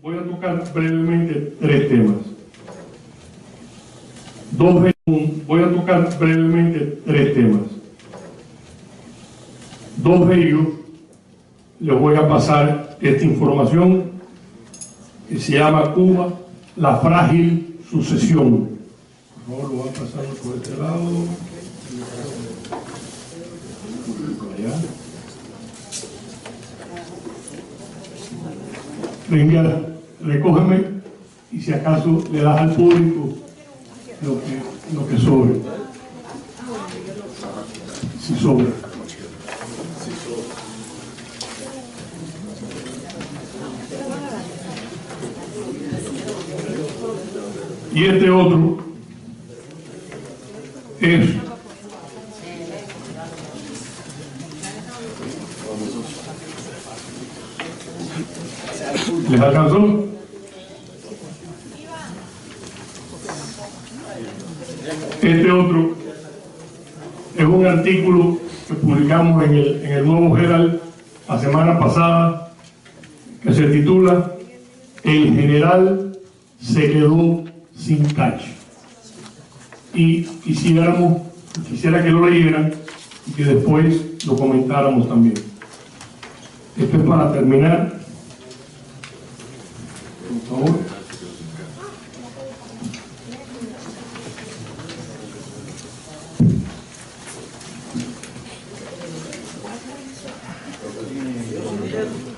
Voy a tocar brevemente tres temas. Voy a tocar brevemente tres temas. Dos de ellos les voy a pasar esta información que se llama Cuba, la frágil sucesión. Por favor, lo van pasando por este lado. Allá. Venga, recógeme y si acaso le das al público lo que sobre. Si sobra. Y este otro es ¿les alcanzó? Este otro es un artículo que publicamos en el Nuevo Herald la semana pasada, que se titula "El general se quedó sin cash". Y quisiera que lo leyeran y que después lo comentáramos también. Esto es para terminar. Por favor.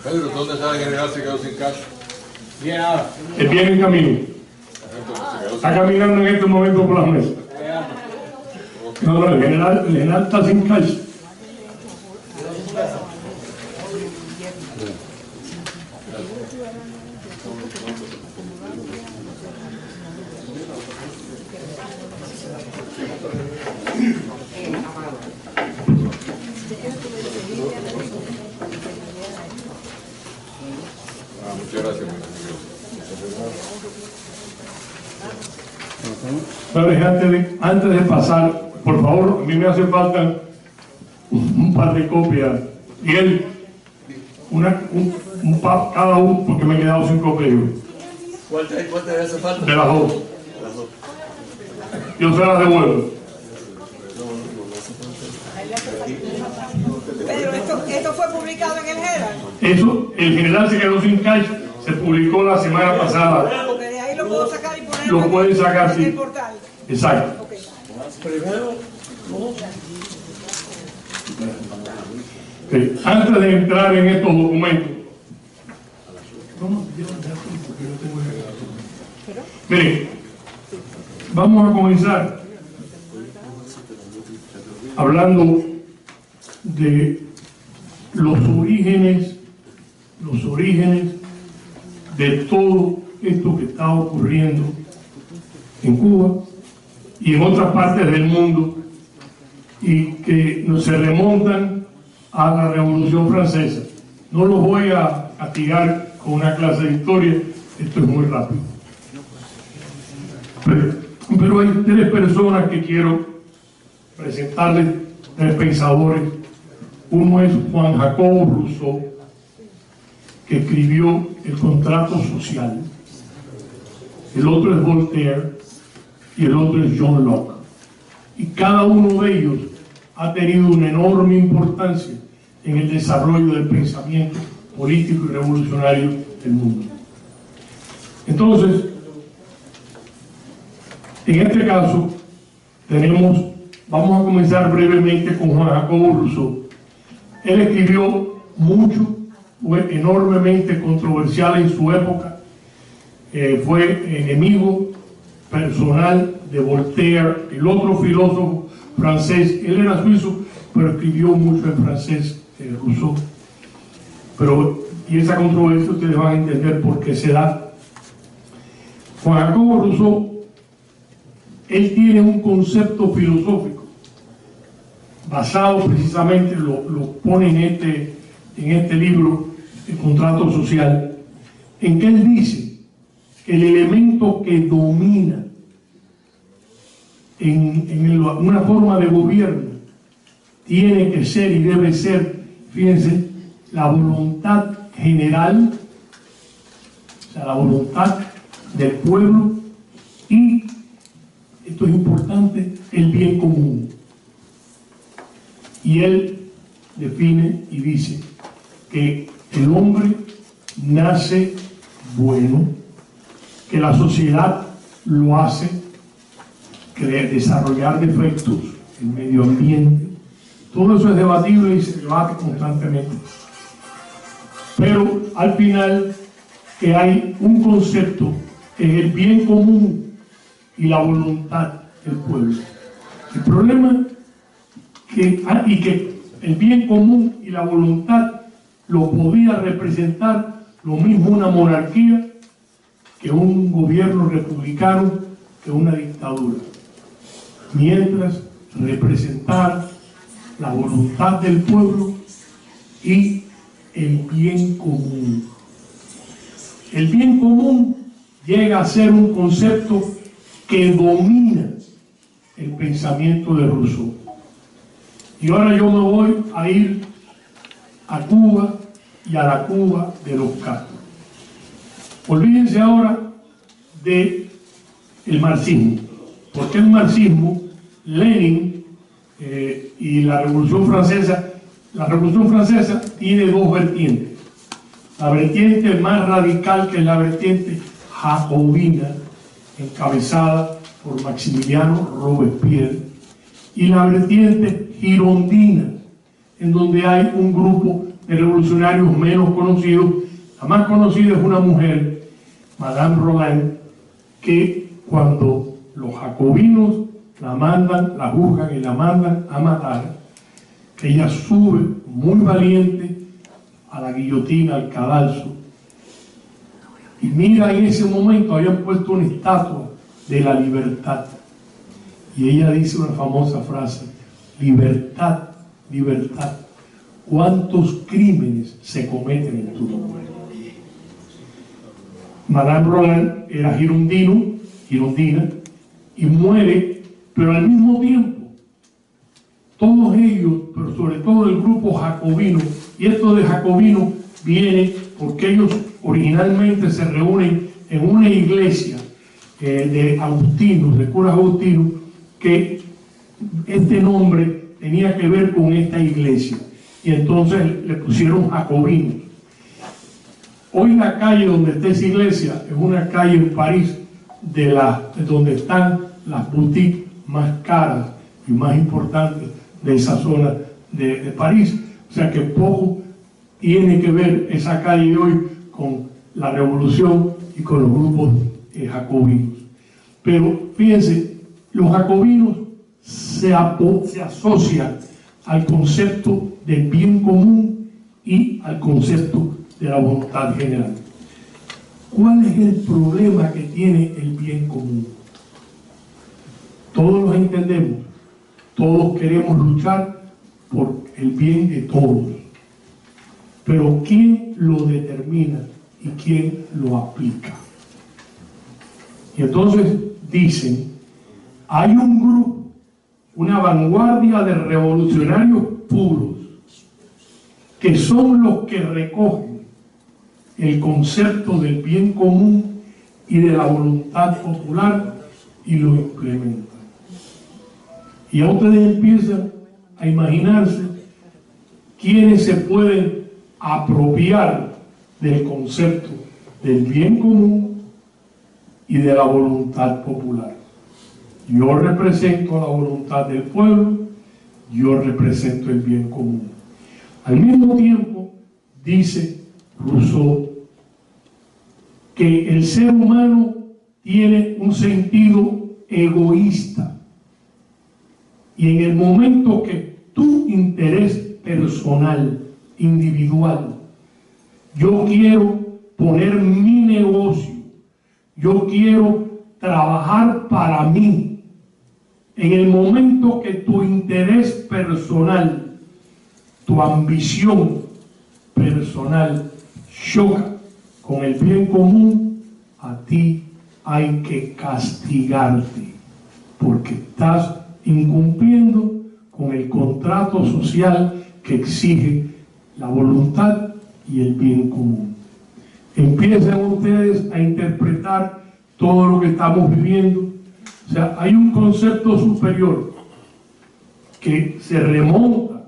Pedro, ¿dónde está el general se quedó sin cash? Bien, ahora. Él viene en camino. Está caminando en este momento por las mesas. No, el general está sin cash. Muchas gracias. Antes de pasar, por favor, a mí me hace falta un par de copias. Y él, un par cada uno, porque me he quedado sin copias. ¿Cuál te hace falta? De las dos. Yo se las devuelvo. Pero esto fue publicado en el Herald. Eso, el general se quedó sin cash, se publicó la semana pasada. Porque de ahí lo puedo sacar y poner Lo pueden sacar, en el sí. portal. Exacto. Okay. Primero, Okay. Antes de entrar en estos documentos, miren, vamos a comenzar hablando de los orígenes de todo esto que está ocurriendo en Cuba y en otras partes del mundo, y que se remontan a la Revolución Francesa. No los voy a castigar con una clase de historia, esto es muy rápido. Pero hay tres personas que quiero presentarles, tres pensadores. Uno es Juan Jacobo Rousseau, que escribió El contrato social. El otro es Voltaire y el otro es John Locke. Y cada uno de ellos ha tenido una enorme importancia en el desarrollo del pensamiento político y revolucionario del mundo. Entonces, en este caso, vamos a comenzar brevemente con Juan Jacobo Rousseau. Él escribió mucho, fue enormemente controversial en su época, fue enemigo personal de Voltaire, el otro filósofo francés. Él era suizo, pero escribió mucho en francés, Rousseau. Y esa controversia ustedes van a entender por qué se da. Juan Jacobo Rousseau, él tiene un concepto filosófico basado precisamente, lo pone en este libro, El contrato social, en que él dice que el elemento que domina en una forma de gobierno tiene que ser y debe ser, fíjense, la voluntad general la voluntad del pueblo y, esto es importante, el bien común. Y él define y dice que el hombre nace bueno, que la sociedad lo hace desarrollar defectos, el medio ambiente, todo eso es debatible y se debate constantemente. Pero al final que hay un concepto que es el bien común y la voluntad del pueblo. El problema que el bien común y la voluntad lo podía representar lo mismo una monarquía que un gobierno republicano, que una dictadura, mientras representar la voluntad del pueblo y el bien común. El bien común llega a ser un concepto que domina el pensamiento de Rousseau. Y ahora yo me voy a ir a Cuba y a la Cuba de los Castro. Olvídense ahora del marxismo, porque el marxismo, Lenin y la Revolución Francesa tiene dos vertientes. La vertiente más radical, que es la vertiente jacobina, encabezada por Maximiliano Robespierre, y la vertiente girondina, en donde hay un grupo de revolucionarios menos conocidos. La más conocida es una mujer, Madame Roland, que cuando los jacobinos la juzgan y la mandan a matar, que ella sube muy valiente a la guillotina, al cadalso, y mira, en ese momento habían puesto una estatua de la libertad, y ella dice una famosa frase: libertad, libertad, ¿cuántos crímenes se cometen en tu nombre? Madame Roland era girondina, y muere, pero al mismo tiempo todos ellos, pero sobre todo el grupo jacobino, y esto de jacobino viene porque ellos originalmente se reúnen en una iglesia de agustinos, de curas agustinos, que este nombre tenía que ver con esta iglesia, y entonces le pusieron jacobinos. Hoy la calle donde está esa iglesia es una calle en París de donde están las boutiques más caras y más importantes de esa zona de París. O sea que poco tiene que ver esa calle de hoy con la revolución y con los grupos jacobinos. Pero fíjense, los jacobinos se asocian al concepto del bien común y al concepto de la voluntad general. ¿Cuál es el problema que tiene el bien común? Todos lo entendemos, todos queremos luchar por el bien de todos, pero ¿quién lo determina y quién lo aplica? Y entonces dicen, hay un grupo, una vanguardia de revolucionarios puros, que son los que recogen el concepto del bien común y de la voluntad popular y lo implementan. Y ya ustedes empiezan a imaginarse quiénes se pueden apropiar del concepto del bien común y de la voluntad popular. Yo represento la voluntad del pueblo, yo represento el bien común. Al mismo tiempo, dice Rousseau, que el ser humano tiene un sentido egoísta, y en el momento que tu interés personal, individual, yo quiero poner mi negocio, yo quiero trabajar para mí, en el momento que tu interés personal, tu ambición personal choca con el bien común, a ti hay que castigarte, porque estás incumpliendo con el contrato social que exige la voluntad y el bien común. empiezan ustedes a interpretar todo lo que estamos viviendo. O sea, hay un concepto superior que se remonta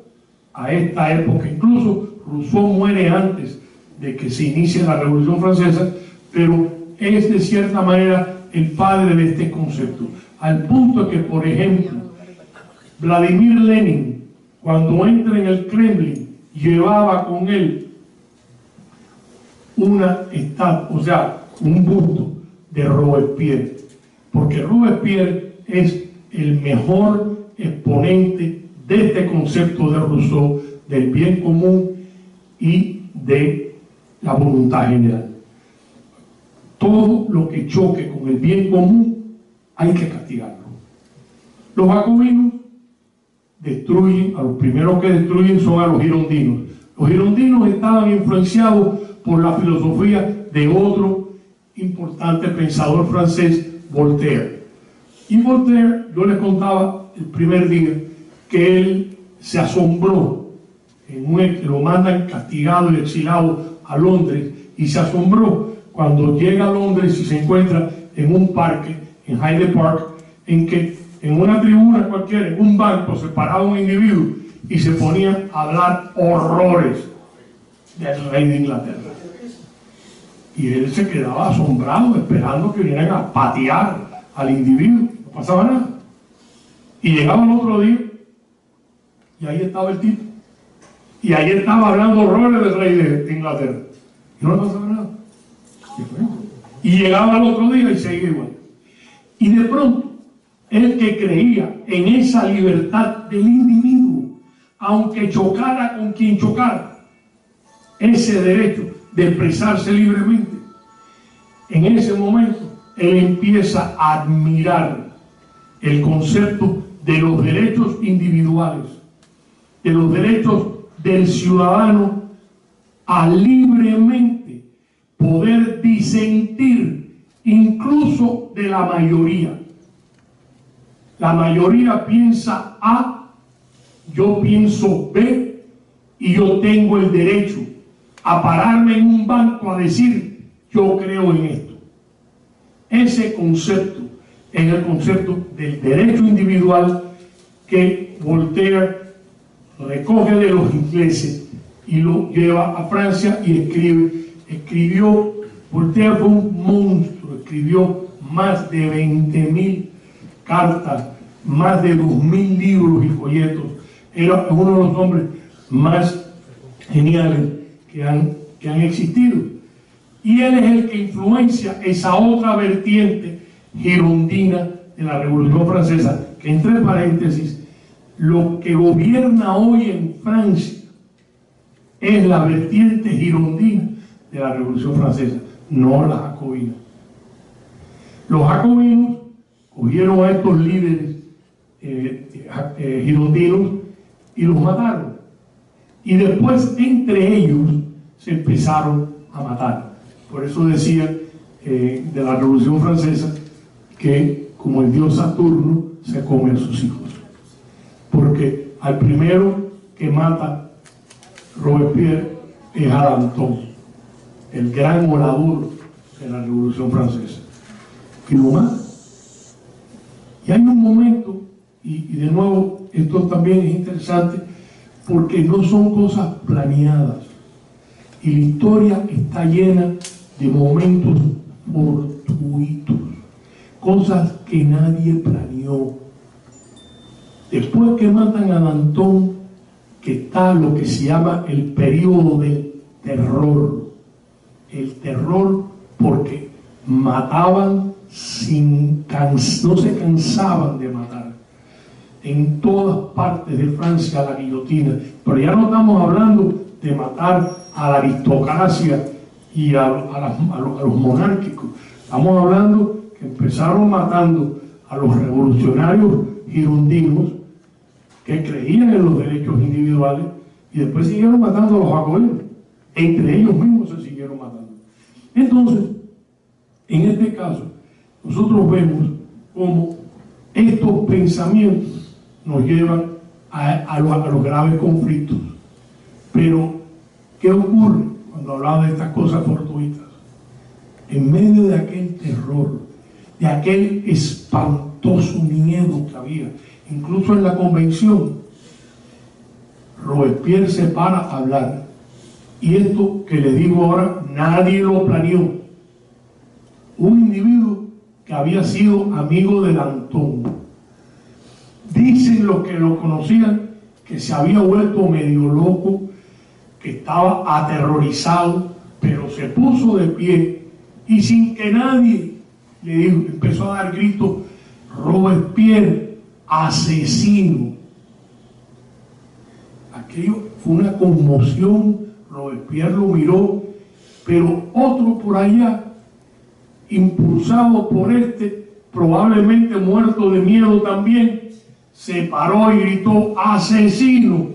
a esta época. Incluso Rousseau muere antes de que se inicie la Revolución Francesa, pero es de cierta manera el padre de este concepto. Al punto que, por ejemplo, Vladimir Lenin, cuando entra en el Kremlin, llevaba con él una estatua, o sea, un busto de Robespierre, porque Robespierre es el mejor exponente de este concepto de Rousseau, del bien común y de la voluntad general. Todo lo que choque con el bien común hay que castigarlo. Los jacobinos destruyen, a los primeros que destruyen son a los girondinos. Los girondinos estaban influenciados por la filosofía de otro importante pensador francés, Voltaire. Y Voltaire, yo les contaba el primer día que él se asombró, lo mandan castigado y exilado a Londres, y se asombró cuando llega a Londres y se encuentra en un parque, en Hyde Park, en que en una tribuna cualquiera, en un banco, se paraba un individuo y se ponía a hablar horrores del rey de Inglaterra. Y él se quedaba asombrado, esperando que vinieran a patear al individuo. No pasaba nada. Y llegaba el otro día, y ahí estaba el tipo. Y ahí estaba hablando horrores del rey de Inglaterra. Y no le pasaba nada. Y llegaba el otro día y seguía igual. Y de pronto, el que creía en esa libertad del individuo, aunque chocara con quien chocara, ese derecho de expresarse libremente, en ese momento él empieza a admirar el concepto de los derechos individuales, de los derechos del ciudadano a libremente poder disentir incluso de la mayoría. La mayoría piensa A, yo pienso B, y yo tengo el derecho a pararme en un banco a decir, yo creo en esto. Ese concepto es el concepto del derecho individual que Voltaire recoge de los ingleses y lo lleva a Francia y escribió. Voltaire fue un monstruo, escribió más de 20.000 cartas, más de 2.000 libros y folletos. Era uno de los hombres más geniales que han existido. Y él es el que influencia esa otra vertiente girondina de la Revolución Francesa, que, entre paréntesis, lo que gobierna hoy en Francia es la vertiente girondina de la Revolución Francesa, no la jacobina. Los jacobinos cogieron a estos líderes girondinos y los mataron. Y después entre ellos se empezaron a matar. Por eso decía de la Revolución Francesa que como el dios Saturno se come a sus hijos. Porque al primero que mata Robespierre es a Danton, el gran orador de la Revolución Francesa, que lo mata. Y hay un momento, y de nuevo esto también es interesante, porque no son cosas planeadas, y la historia está llena de momentos fortuitos, cosas que nadie planeó. Después que matan a Danton, que está lo que se llama el periodo del terror. El terror porque mataban no se cansaban de matar. En todas partes de Francia la guillotina. Pero ya no estamos hablando de matar a la aristocracia y a los monárquicos. Estamos hablando que empezaron matando a los revolucionarios girondinos que creían en los derechos individuales y después siguieron matando a los jacobinos. Entre ellos mismos se siguieron matando. Entonces, en este caso, nosotros vemos cómo estos pensamientos nos llevan a los graves conflictos. Pero, ¿qué ocurre cuando hablamos de estas cosas fortuitas? en medio de aquel terror, de aquel espantoso miedo que había, incluso en la convención, Robespierre se para a hablar. Y esto que le digo ahora, nadie lo planeó. Un individuo que había sido amigo de Danton. Dicen los que lo conocían que se había vuelto medio loco, que estaba aterrorizado, pero se puso de pie y sin que nadie le dijo, empezó a dar gritos: Robespierre, asesino. Aquello fue una conmoción. Robespierre lo miró, pero otro por allá, impulsado por probablemente muerto de miedo también, se paró y gritó: asesino.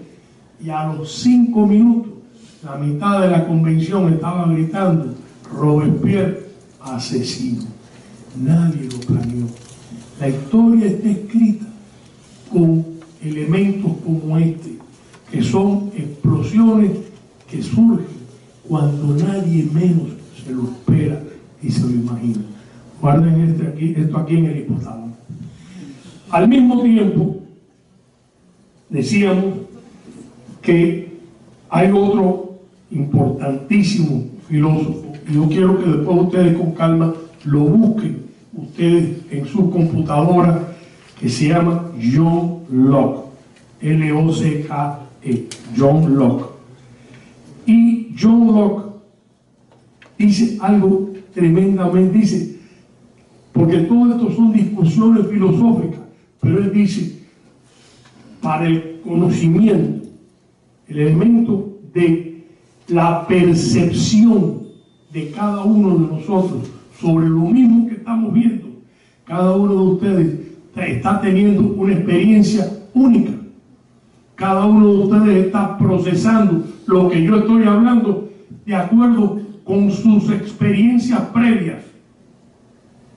Y a los 5 minutos, la mitad de la convención estaba gritando: Robespierre, asesino. Nadie lo planeó. La historia está escrita con elementos como este, que son explosiones que surgen cuando nadie menos se lo espera y se lo imagina. Guarden esto aquí en el hipotálamo. Al mismo tiempo, decíamos que hay otro importantísimo filósofo, y yo quiero que después ustedes con calma lo busquen ustedes en su computadora, que se llama John Locke, L-O-C-K-E, John Locke. Y John Locke dice algo tremendamente, dice, porque todo esto son discusiones filosóficas, pero él dice, para el conocimiento, el elemento de la percepción de cada uno de nosotros sobre lo mismo que estamos viendo, cada uno de ustedes está teniendo una experiencia única. Cada uno de ustedes está procesando lo que yo estoy hablando de acuerdo con sus experiencias previas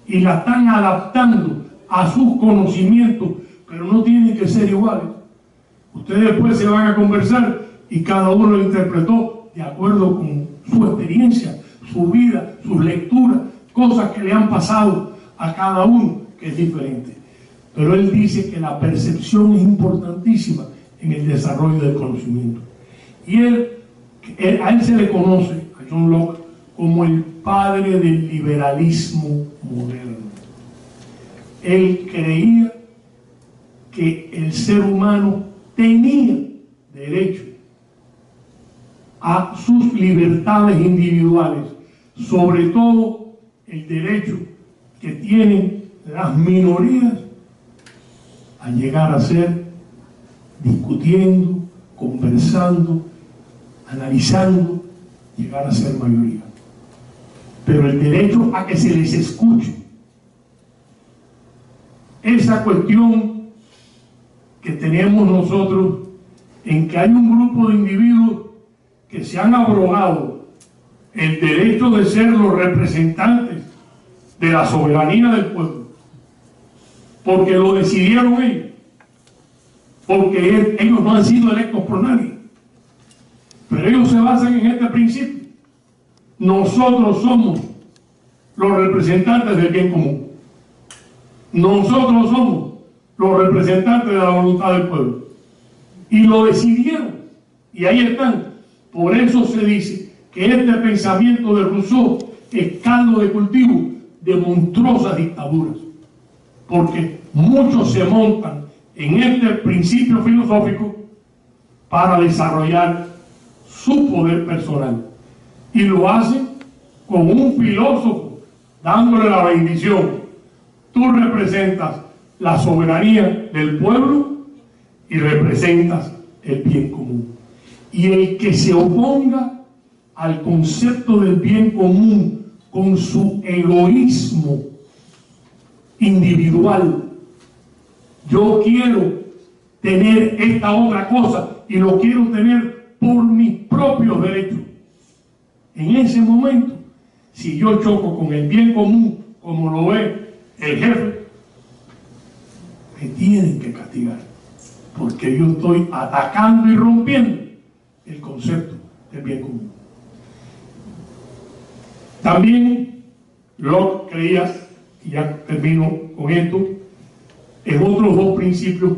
y la están adaptando a sus conocimientos, pero no tienen que ser iguales. Ustedes después se van a conversar y cada uno lo interpretó de acuerdo con su experiencia, su vida, sus lecturas, cosas que le han pasado a cada uno, que es diferente. Pero él dice que la percepción es importantísima en el desarrollo del conocimiento. Y a él se le conoce, a John Locke, como el padre del liberalismo moderno. Él creía que el ser humano tenía derecho a sus libertades individuales, sobre todo el derecho que tienen las minorías a llegar a ser, discutiendo, conversando, analizando, llegar a ser mayoría. Pero el derecho a que se les escuche, esa cuestión que tenemos nosotros, en que hay un grupo de individuos que se han abrogado el derecho de ser los representantes de la soberanía del pueblo, porque lo decidieron ellos, porque ellos no han sido electos por nadie, pero ellos se basan en este principio: nosotros somos los representantes del bien común, nosotros somos los representantes de la voluntad del pueblo, y lo decidieron, y ahí están. Por eso se dice que este pensamiento de Rousseau es caldo de cultivo de monstruosas dictaduras, porque muchos se montan en este principio filosófico para desarrollar su poder personal, y lo hacen con un filósofo dándole la bendición: tú representas la soberanía del pueblo y representas el bien común. Y el que se oponga al concepto del bien común con su egoísmo individual, yo quiero tener esta otra cosa y lo quiero tener por mis propios derechos, en ese momento, si yo choco con el bien común como lo ve el jefe, me tienen que castigar, porque yo estoy atacando y rompiendo el concepto del bien común. También Locke creía, y ya termino con esto, en otros dos principios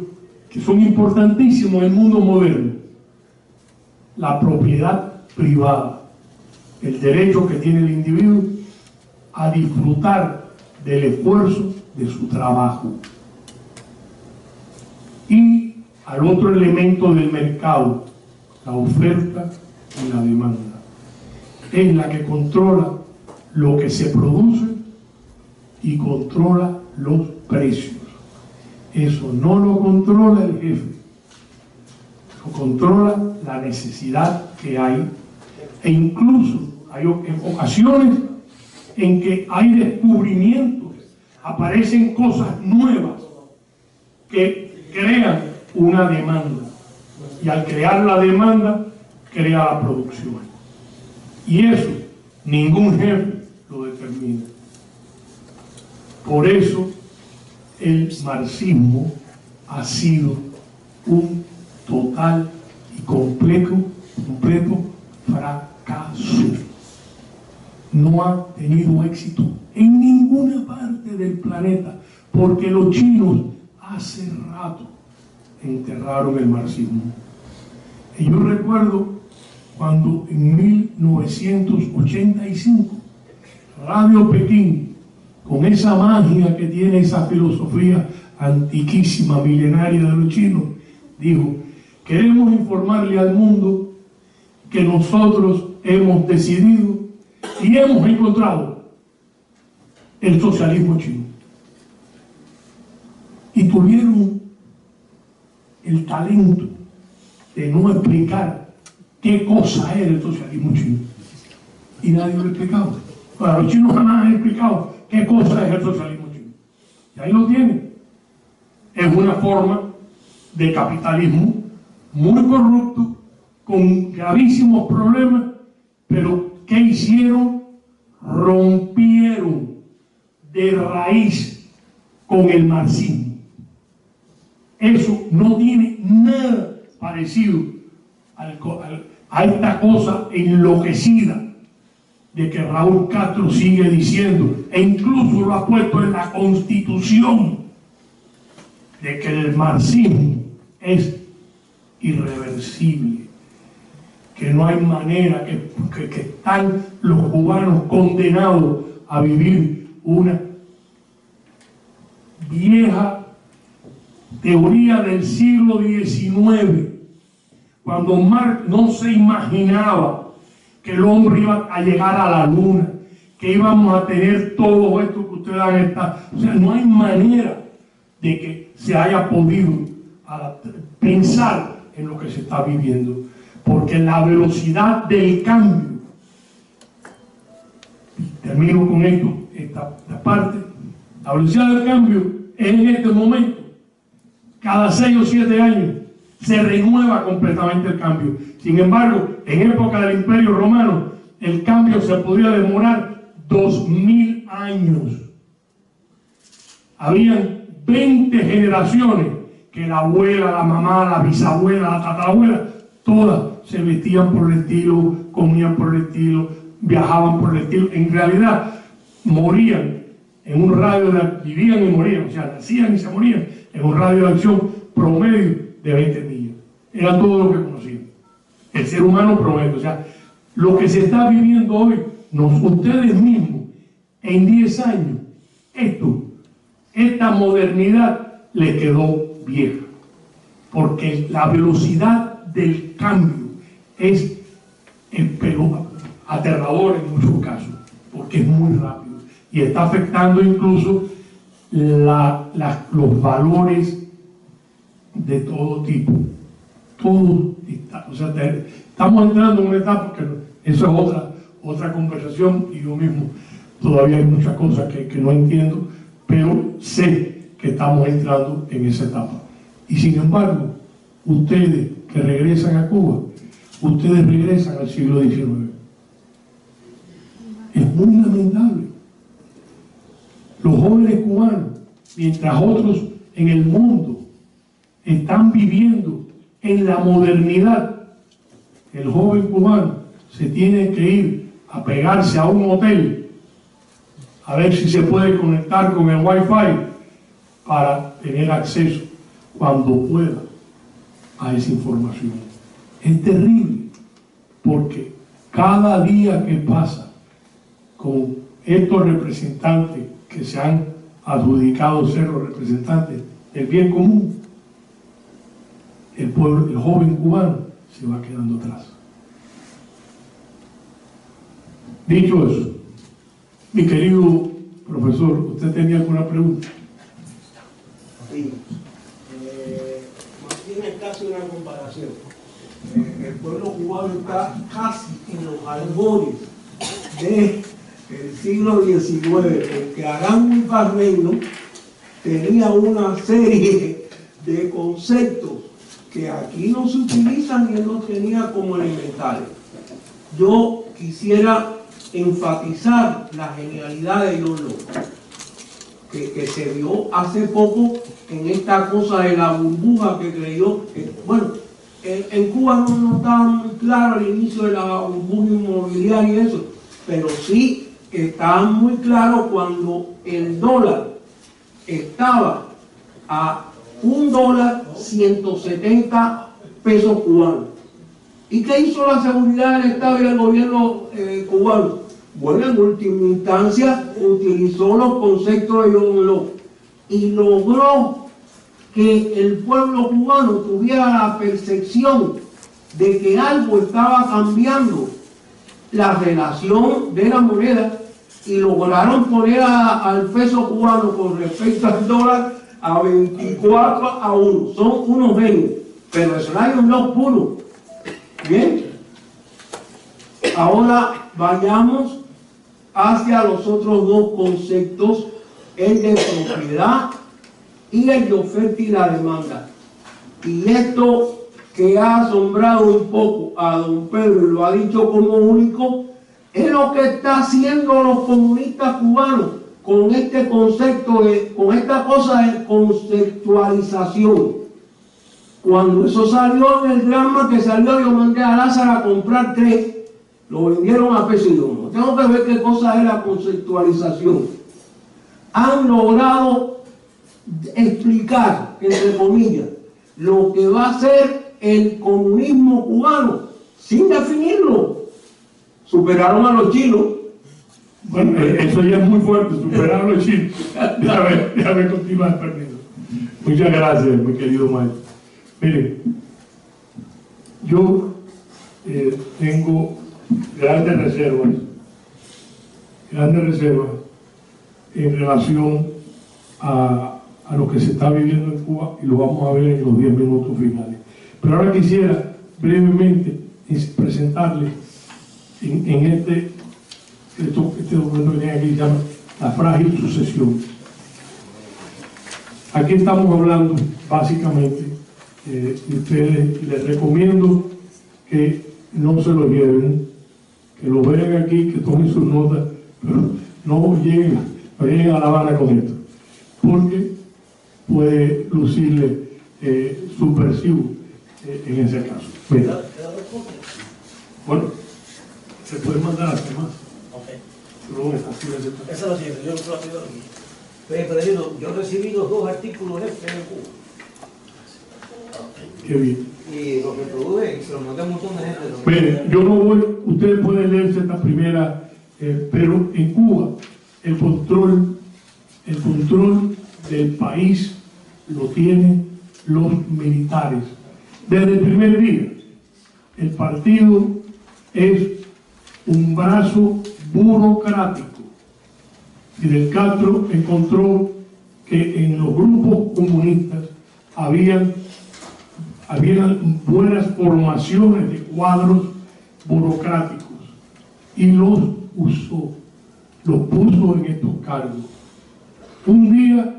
que son importantísimos en el mundo moderno: la propiedad privada, el derecho que tiene el individuo a disfrutar del esfuerzo de su trabajo, y al otro elemento del mercado, la oferta y la demanda. Es la que controla lo que se produce y controla los precios. Eso no lo controla el jefe, lo controla la necesidad que hay, e incluso hay ocasiones en que hay descubrimientos, aparecen cosas nuevas que crean una demanda, y al crear la demanda crea la producción, y eso ningún jefe lo determina. Por eso el marxismo ha sido un total y completo fracaso. No ha tenido éxito en ninguna parte del planeta, porque los chinos hace rato enterraron el marxismo. Y yo recuerdo cuando en 1985 Radio Pekín, con esa magia que tiene esa filosofía antiquísima, milenaria de los chinos, dijo: queremos informarle al mundo que nosotros hemos decidido y hemos encontrado el socialismo chino. Y tuvieron el talento de no explicar qué cosa era el socialismo chino, y nadie lo ha explicado. Bueno, los chinos jamás han explicado qué cosa es el socialismo chino, y ahí lo tienen. Es una forma de capitalismo muy corrupto, con gravísimos problemas, pero ¿qué hicieron? Rompieron de raíz con el marxismo. Eso no tiene nada parecido a esta cosa enloquecida de que Raúl Castro sigue diciendo, e incluso lo ha puesto en la Constitución, de que el marxismo es irreversible, que no hay manera, que están los cubanos condenados a vivir una vieja teoría del siglo XIX, cuando Marx no se imaginaba que el hombre iba a llegar a la luna, que íbamos a tener todo esto que ustedes han estado. O sea, no hay manera de que se haya podido pensar en lo que se está viviendo, porque la velocidad del cambio, y termino con esto, esta parte, la velocidad del cambio es en este momento, cada 6 o 7 años, se renueva completamente el cambio. Sin embargo, en época del Imperio Romano, el cambio se podía demorar 2000 años. Habían 20 generaciones que la abuela, la mamá, la bisabuela, la tatarabuela, todas se vestían por el estilo, comían por el estilo, viajaban por el estilo. En realidad, morían en un radio vivían y morían, o sea, nacían y se morían en un radio de acción promedio de 20 millas. Era todo lo que conocían. El ser humano promedio. O sea, lo que se está viviendo hoy, ustedes mismos, en 10 años, esta modernidad le quedó vieja. Porque la velocidad del cambio es aterrador en muchos casos, porque es muy rápido y está afectando incluso los valores de todo tipo. Todo está, o sea, estamos entrando en una etapa que eso es otra conversación, y yo mismo todavía hay muchas cosas que no entiendo, pero sé que estamos entrando en esa etapa. Y sin embargo, ustedes que regresan a Cuba, ustedes regresan al siglo XIX. Es muy lamentable. Los jóvenes cubanos, mientras otros en el mundo están viviendo en la modernidad, el joven cubano se tiene que ir a pegarse a un hotel a ver si se puede conectar con el Wi-Fi para tener acceso cuando pueda a esa información. Es terrible, porque cada día que pasa con estos representantes que se han adjudicado ser los representantes del bien común, el pueblo, el joven cubano se va quedando atrás. Dicho eso, mi querido profesor, ¿usted tenía alguna pregunta? Sí. Martín, es casi una comparación. El pueblo cubano está casi en los albores del siglo XIX, porque Arango y Parmeño tenía una serie de conceptos que aquí no se utilizan y él los tenía como elementales. Yo quisiera enfatizar la genialidad de John Locke, que se vio hace poco en esta cosa de la burbuja que creyó. Bueno, en Cuba no estaba muy claro al inicio de la burbuja inmobiliaria y eso, pero sí estaba muy claro cuando el dólar estaba a $1.170 cubanos. ¿Y qué hizo la seguridad del Estado y el gobierno cubano? Bueno, en última instancia utilizó los conceptos de John Locke y logró que el pueblo cubano tuviera la percepción de que algo estaba cambiando la relación de la moneda, y lograron poner al peso cubano con respecto al dólar a 24-1. Son unos genios, pero eso no hay un Locke puro. Bien, ahora vayamos hacia los otros dos conceptos, el de propiedad y el de oferta y la demanda. Y esto que ha asombrado un poco a don Pedro y lo ha dicho como único, es lo que está haciendo los comunistas cubanos con este concepto, con esta cosa de conceptualización. Cuando eso salió en el drama que salió, yo mandé a Lázaro a comprar 3, lo vendieron a peso y uno. Tengo que ver qué cosa es la conceptualización. Han logrado explicar, entre comillas, lo que va a ser el comunismo cubano, sin definirlo. Superaron a los chinos. Bueno, eso ya es muy fuerte, superaron a los chinos. Déjame continuar, permiso. Muchas gracias, mi querido maestro. Mire, yo tengo grandes reservas en relación a lo que se está viviendo en Cuba, y lo vamos a ver en los 10 minutos finales. Pero ahora quisiera brevemente presentarles en este documento que tiene aquí, se llama La frágil sucesión. Aquí estamos hablando básicamente, y ustedes les recomiendo que no se lo lleven, que lo vean aquí, que tomen sus notas, pero no lleguen a La Habana con esto, porque puede lucirle subversivo en ese caso. Mira. Bueno, se puede mandar hasta más. Eso lo tiene, yo lo pido aquí. Pero yo he recibido 2 artículos en Cuba. Qué bien. Y lo que produce, se lo mandé a un montón de gente. Miren, yo no voy, ustedes pueden leerse esta primera, pero en Cuba el control del país lo tienen los militares. Desde el primer día, el partido es un brazo burocrático. Fidel Castro encontró que en los grupos comunistas habían buenas formaciones de cuadros burocráticos y los usó, los puso en estos cargos. Un día,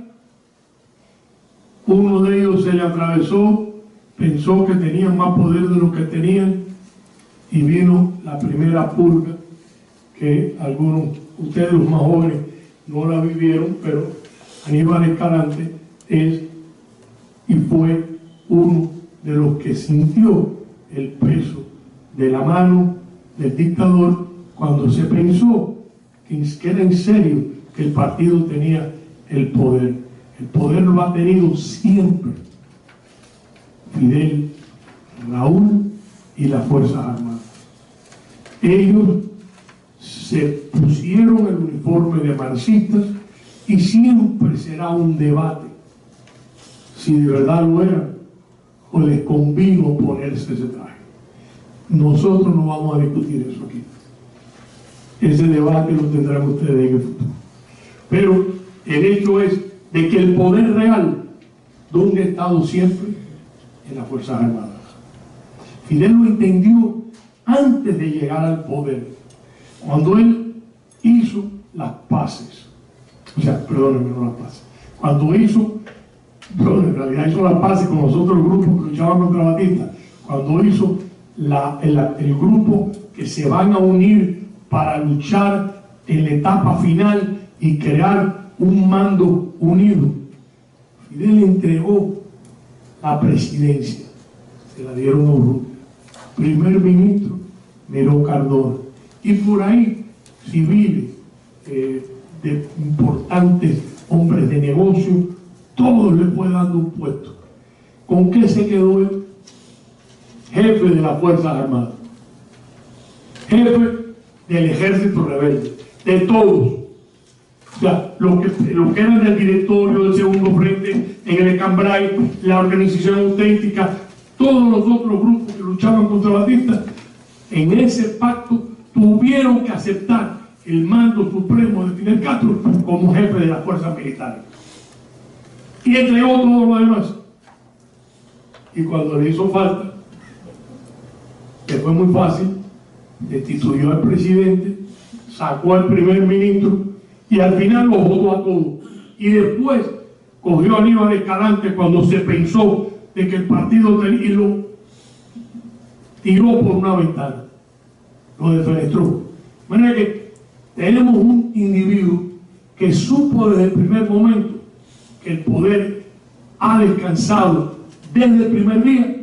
uno de ellos se le atravesó, pensó que tenían más poder de lo que tenían, y vino la primera purga, que algunos, ustedes los más jóvenes, no la vivieron, pero Aníbal Escalante es y fue uno de los que sintió el peso de la mano del dictador cuando se pensó que era en serio, que que el partido tenía el poder. El poder lo ha tenido siempre Fidel, Raúl y las Fuerzas Armadas. Ellos se pusieron el uniforme de marxistas y siempre será un debate si de verdad lo eran o les convino ponerse ese traje. Nosotros no vamos a discutir eso aquí. Ese debate lo tendrán ustedes en el futuro. Pero el hecho es de que el poder real, ¿dónde ha estado siempre? En las Fuerzas Armadas. Fidel lo entendió antes de llegar al poder, cuando él hizo las paces. O sea, perdónenme, no las paces. Cuando hizo, en realidad hizo las paces con los otros grupos que luchaban contra Batista. Cuando hizo el grupo que se van a unir para luchar en la etapa final y crear un mando unido. Fidel entregó la presidencia, se la dieron a Urrutia. Primer ministro, Miró Cardona. Y por ahí, civiles, de importantes hombres de negocio, todos le fue dando un puesto. ¿Con qué se quedó él? Jefe de las Fuerzas Armadas, jefe del ejército rebelde, de todos. O sea, lo que eran del directorio, del segundo frente, en el Cambrai, la organización auténtica, todos los otros grupos que luchaban contra Batista, en ese pacto tuvieron que aceptar el mando supremo de Fidel Castro como jefe de las fuerzas militares. Y entregó todo lo demás. Y cuando le hizo falta, que fue muy fácil, destituyó al presidente, sacó al primer ministro y al final los votó a todos. Y después cogió a Aníbal Escalante cuando se pensó de que el partido tenía, y lo tiró por una ventana, lo defenestró. De manera que tenemos un individuo que supo desde el primer momento que el poder ha descansado desde el primer día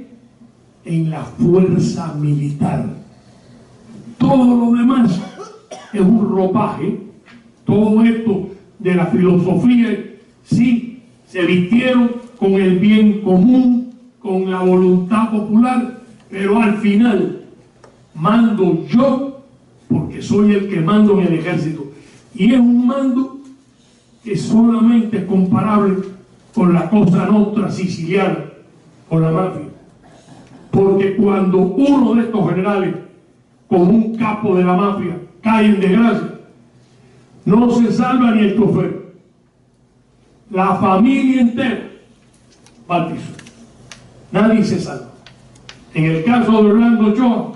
en la fuerza militar. Todo lo demás es un ropaje. Todo esto de la filosofía, sí, se vistieron con el bien común, con la voluntad popular, pero al final mando yo porque soy el que mando en el ejército. Y es un mando que solamente es comparable con la Cosa Nostra siciliana, con la mafia. Porque cuando uno de estos generales, con un capo de la mafia, cae en desgracia, no se salva ni el chofer. La familia entera va al piso. Nadie se salva. En el caso de Orlando Ochoa,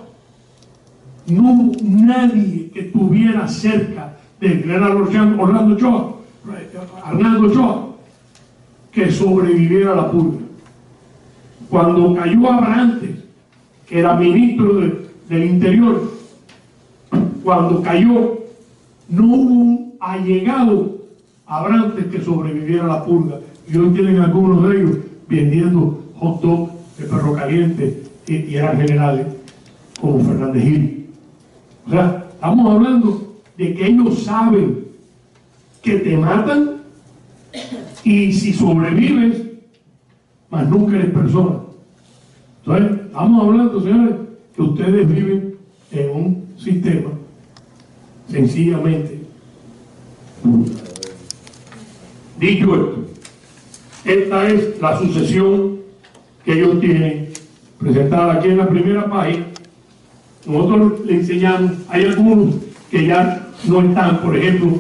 no hubo nadie que estuviera cerca del general Orlando Ochoa, Arnaldo Ochoa, que sobreviviera a la purga. Cuando cayó Abrantes, que era ministro del Interior, cuando cayó, no hubo un allegado Abrantes que sobreviviera a la purga. Y hoy tienen algunos de ellos vendiendo hot dog de perro caliente y eran generales como Fernández Gil. O sea, estamos hablando de que ellos saben que te matan y si sobrevives, más nunca eres persona. Entonces, estamos hablando, señores, que ustedes viven en un sistema sencillamente brutal. Dicho esto, esta es la sucesión que ellos tienen presentada aquí en la primera página. Nosotros le enseñamos, hay algunos que ya no están, por ejemplo,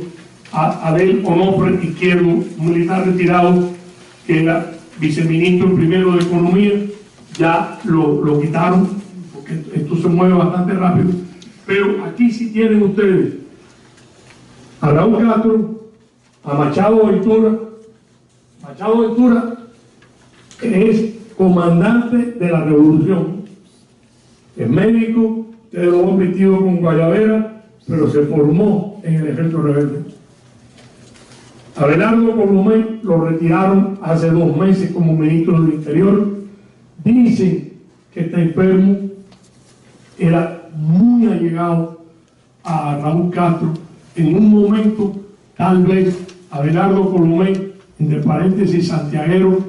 Adel Onofre Izquierdo, militar retirado, que era viceministro primero de Economía, ya lo quitaron, porque esto se mueve bastante rápido. Pero aquí sí tienen ustedes a Raúl Castro, a Machado Ventura. Machado Ventura es comandante de la revolución, es médico, ustedes lo han vestido con guayabera, pero se formó en el ejército rebelde. Abelardo Colomé lo retiraron hace 2 meses como ministro del Interior. Dicen que está enfermo, era muy allegado a Raúl Castro. En un momento Tal vez Abelardo Colomé, entre paréntesis santiaguero,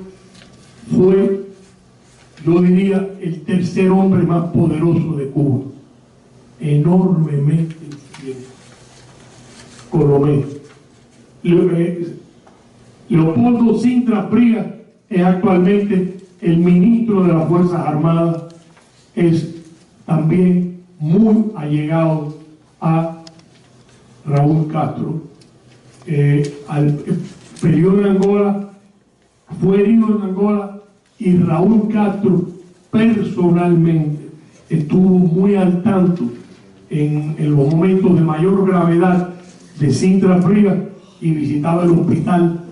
fue, yo diría, el tercer hombre más poderoso de Cuba. Enormemente influyente. Colomé. Leopoldo Sintra Frías es actualmente el ministro de las Fuerzas Armadas, es también muy allegado a Raúl Castro. Al periodo en Angola, fue herido en Angola, y Raúl Castro personalmente estuvo muy al tanto en los momentos de mayor gravedad de Sintra Frías y visitaba el hospital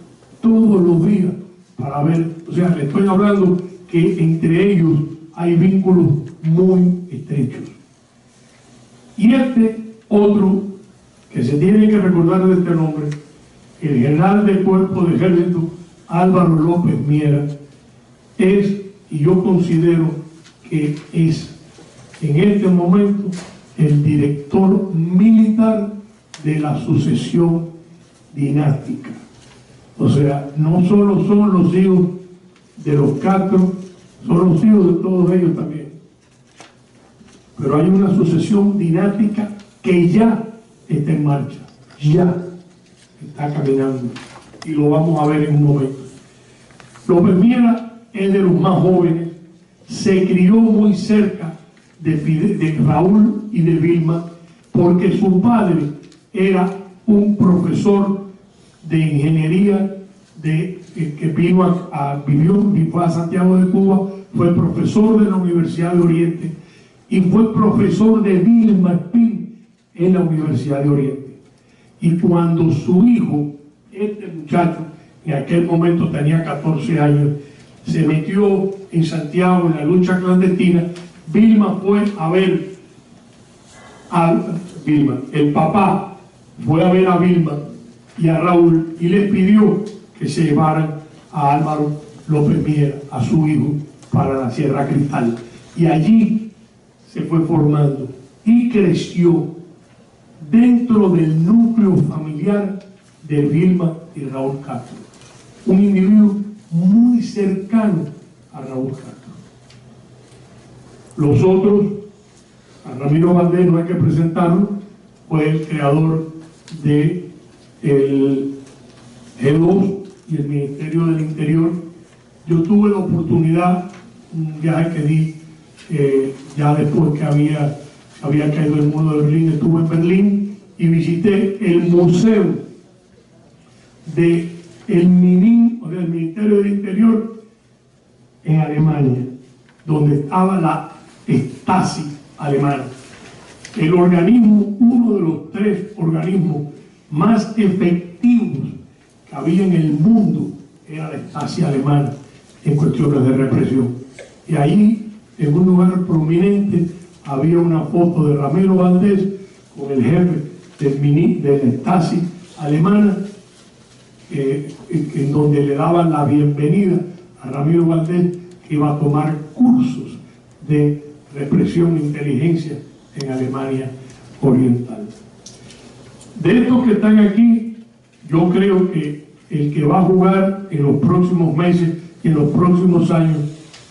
todos los días para ver, o sea, le estoy hablando que entre ellos hay vínculos muy estrechos. Y este otro que se tiene que recordar de este nombre, el general del Cuerpo de Ejército Álvaro López Miera, es, y yo considero que es en este momento el director militar de la sucesión dinástica. O sea, no solo son los hijos de los Castro, son los hijos de todos ellos también. Pero hay una sucesión dinástica que ya está en marcha, ya está caminando, y lo vamos a ver en un momento. López Miera es de los más jóvenes, se crió muy cerca de Raúl y de Vilma, porque su padre era un profesor de ingeniería que vivió y fue a Santiago de Cuba, fue profesor de la Universidad de Oriente y fue profesor de Vilma Espín en la Universidad de Oriente. Y cuando su hijo, este muchacho, en aquel momento tenía 14 años, se metió en Santiago en la lucha clandestina, Vilma fue a ver a Vilma, el papá fue a ver a Vilma y a Raúl y les pidió que se llevaran a Álvaro López Miera, a su hijo, para la Sierra Cristal. Y allí se fue formando y creció dentro del núcleo familiar de Vilma y Raúl Castro. Un individuo muy cercano a Raúl Castro. Los otros, a Ramiro Valdés no hay que presentarlo, fue el creador de el G2 y el Ministerio del Interior. Yo tuve la oportunidad, un viaje que di ya después que había caído el muro de Berlín, estuve en Berlín y visité el museo del Ministerio del Interior en Alemania, donde estaba la Stasi alemana. El organismo, uno de los 3 organismos más efectivos que había en el mundo, era la Stasi alemana en cuestiones de represión. Y ahí, en un lugar prominente, había una foto de Ramiro Valdés con el jefe de la Stasi alemana, en donde le daban la bienvenida a Ramiro Valdés, que iba a tomar cursos de represión e inteligencia en Alemania Oriental. De estos que están aquí, yo creo que el que va a jugar en los próximos meses y en los próximos años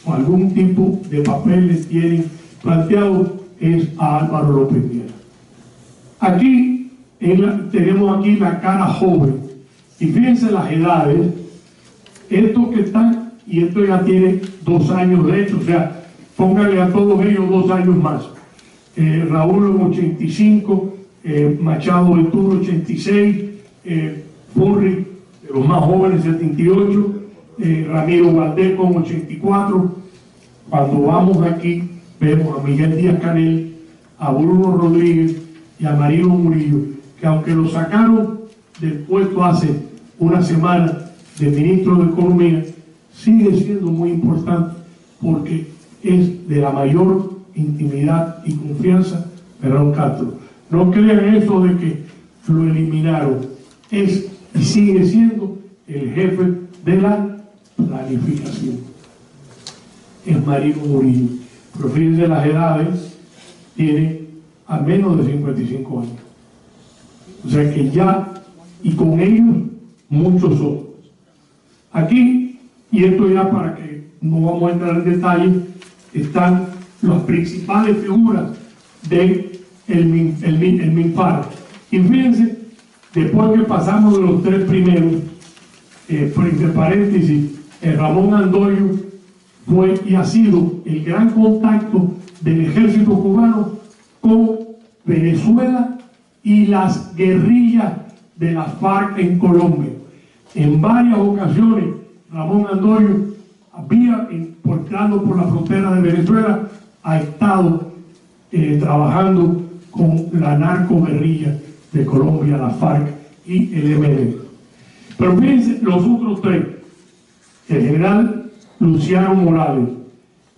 con algún tipo de papeles tienen planteado es a Álvaro López Miera. Aquí tenemos aquí la cara joven, y fíjense las edades. Estos que están, y esto ya tiene 2 años de hecho, o sea, pónganle a todos ellos 2 años más. Raúl en 85, Machado del Toro 86, Furri, de los más jóvenes, 78, Ramiro Valdés con 84. Cuando vamos aquí, vemos a Miguel Díaz Canel, a Bruno Rodríguez y a Marino Murillo, que aunque lo sacaron del puesto hace una semana de ministro de Economía, sigue siendo muy importante porque es de la mayor intimidad y confianza de Raúl Castro. No crean eso de que lo eliminaron, es y sigue siendo el jefe de la planificación. Es Marino Murillo, pero fíjense las edades, tiene a menos de 55 años. O sea que ya y con ellos muchos otros. Aquí, y esto ya para que no vamos a entrar en detalle, están las principales figuras del MINFAR. Y fíjense, después que pasamos de los tres primeros, entre paréntesis, Ramón Andoyo fue y ha sido el gran contacto del ejército cubano con Venezuela y las guerrillas de las FARC en Colombia. En varias ocasiones, Ramón Andoyo había, entrando por la frontera de Venezuela, ha estado trabajando con la narcoguerrilla de Colombia, la FARC y el MLN. Pero fíjense los otros tres: el general Luciano Morales,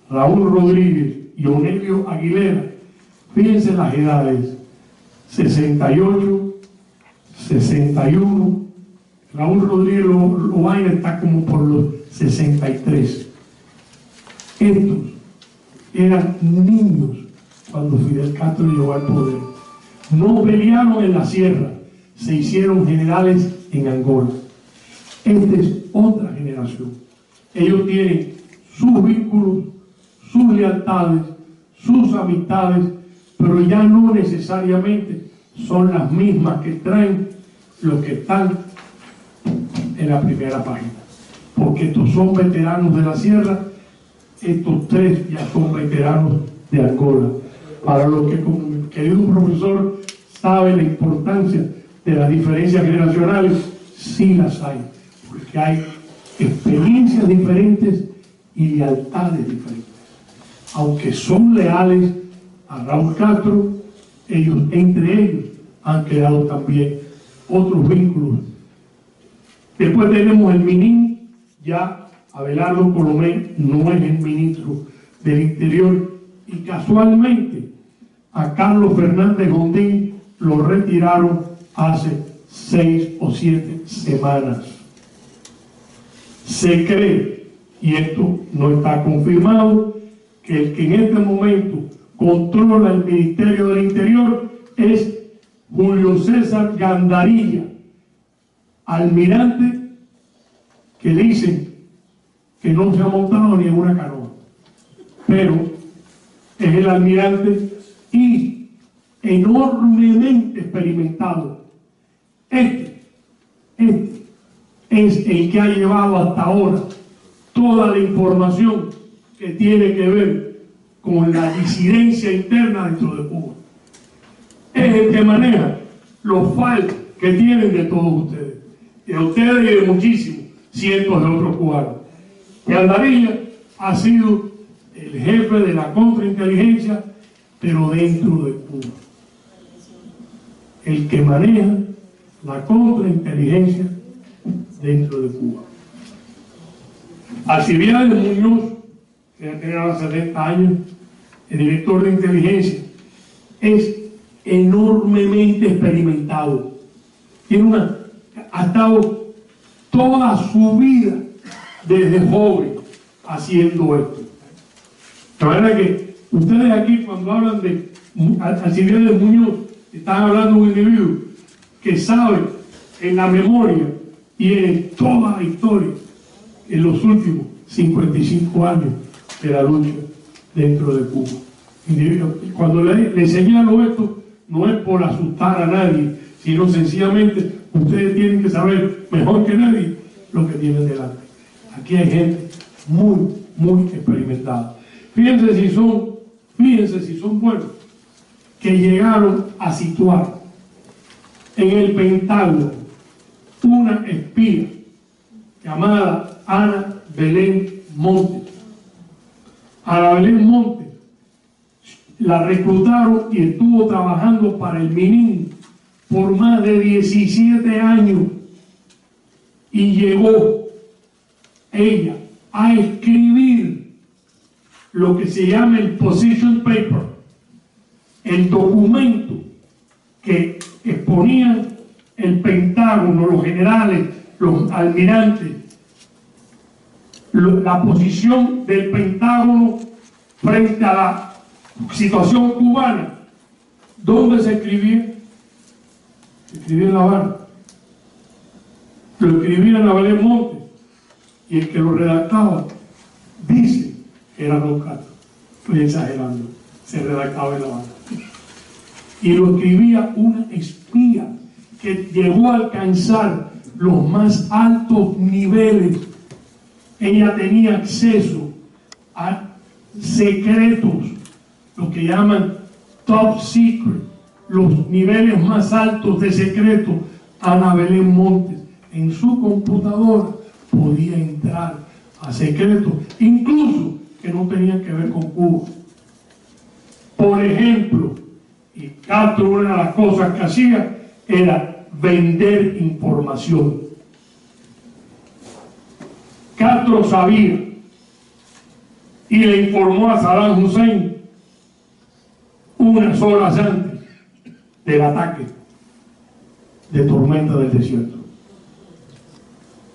Raúl Rodríguez y Onelio Aguilera. Fíjense las edades: 68, 61. Raúl Rodríguez Lobaina está como por los 63. Estos eran niños cuando Fidel Castro llegó al poder. No pelearon en la sierra, se hicieron generales en Angola. Esta es otra generación. Ellos tienen sus vínculos, sus lealtades, sus amistades, pero ya no necesariamente son las mismas que traen los que están en la primera página, porque estos son veteranos de la sierra, estos tres ya son veteranos de Angola. Para los que, como mi querido profesor sabe la importancia de las diferencias generacionales, sí las hay, porque hay experiencias diferentes y lealtades diferentes. Aunque son leales a Raúl Castro, ellos entre ellos han creado también otros vínculos. Después tenemos el Minin, ya Abelardo Colomé no es el ministro del Interior, y casualmente a Carlos Fernández Gondín lo retiraron hace 6 o 7 semanas. Se cree, y esto no está confirmado, que el que en este momento controla el Ministerio del Interior es Julio César Gandarilla, almirante que dicen que no se ha montado ni en una canoa, pero es el almirante y enormemente experimentado. Este es el que ha llevado hasta ahora toda la información que tiene que ver con la disidencia interna dentro de Cuba. Es el que maneja los files que tienen de todos ustedes, de ustedes y de muchísimos cientos de otros cubanos. Gandarilla ha sido el jefe de la contrainteligencia, pero dentro de Cuba. El que maneja la contrainteligencia dentro de Cuba. Alcibiades Muñoz, que ya tenía 70 años, el director de inteligencia, es enormemente experimentado. Ha estado toda su vida desde joven haciendo esto. De manera que ustedes aquí, cuando hablan de Alcibiades Muñoz, están hablando de un individuo que sabe en la memoria y en toda la historia, en los últimos 55 años de la lucha dentro de Cuba. Cuando le señalo esto, no es por asustar a nadie, sino sencillamente ustedes tienen que saber mejor que nadie lo que tienen delante. Aquí hay gente muy experimentada. Fíjense si son buenos, que llegaron a situar en el Pentágono una espía llamada Ana Belén Montes. Ana Belén Montes la reclutaron y estuvo trabajando para el Minin por más de 17 años y llegó ella a escribir lo que se llama el Position Paper, el documento que exponían el Pentágono, los generales, los almirantes, la posición del Pentágono frente a la situación cubana. ¿Dónde se escribía? Se escribía en La Habana. lo escribía Anabel Montes, y el que lo redactaba dice que era Don Castro. Estoy exagerando, se redactaba en La Habana. Y lo escribía una espía que llegó a alcanzar los más altos niveles. Ella tenía acceso a secretos, lo que llaman top secret, los niveles más altos de secreto. Ana Belén Montes en su computadora podía entrar a secretos, incluso que no tenían que ver con Cuba. Por ejemplo, y Castro, una de las cosas que hacía era vender información. Castro sabía y le informó a Saddam Hussein unas horas antes del ataque de Tormenta del Desierto.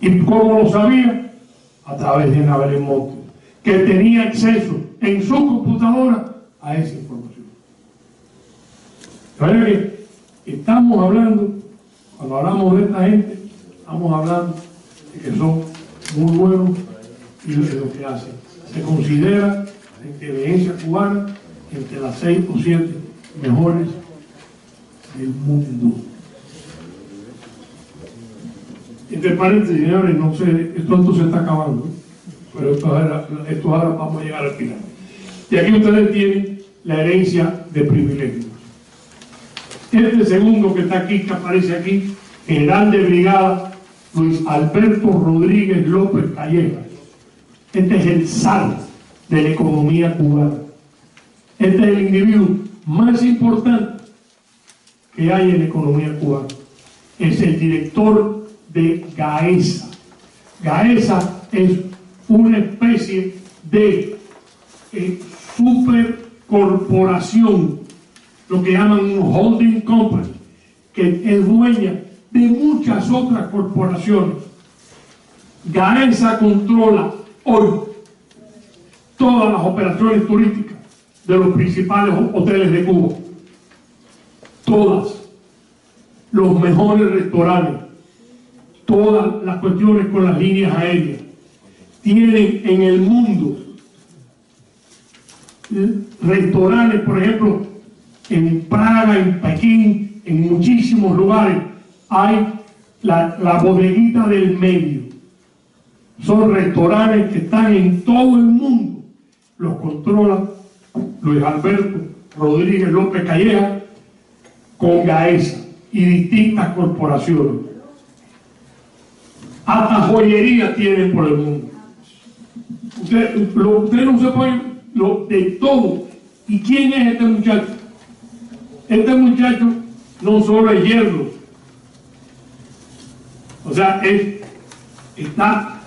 ¿Y cómo lo sabía? A través de Ana Belén Montes, que tenía acceso en su computadora a esa información. De manera que estamos hablando, cuando hablamos de esta gente, estamos hablando de que son muy buenos y de lo que hacen. Se considera la inteligencia cubana entre las 6 o 7 mejores del mundo. Entre paréntesis, señores, no sé, esto se está acabando, pero esto ahora vamos a llegar al final. Y aquí ustedes tienen la herencia de privilegios. Este segundo que está aquí, que aparece aquí, general de brigada Luis Alberto Rodríguez López Calleja. Este es el zar de la economía cubana. Este es el individuo más importante que hay en la economía cubana. Es el director de Gaesa. Gaesa es una especie de supercorporación, lo que llaman un holding company, que es dueña de muchas otras corporaciones. Gaesa controla hoy todas las operaciones turísticas de los principales hoteles de Cuba. Todas. Los mejores restaurantes. Todas las cuestiones con las líneas aéreas. Tienen en el mundo restaurantes, por ejemplo, en Praga, en Pekín, en muchísimos lugares. Hay la bodeguita del medio. Son restaurantes que están en todo el mundo. Los controla Luis Alberto Rodríguez López Calleja con Gaesa y distintas corporaciones. Hasta joyería tienen por el mundo. Ustedes no se pueden, de todo. ¿Y quién es este muchacho? Este muchacho no solo es yerno, o sea, está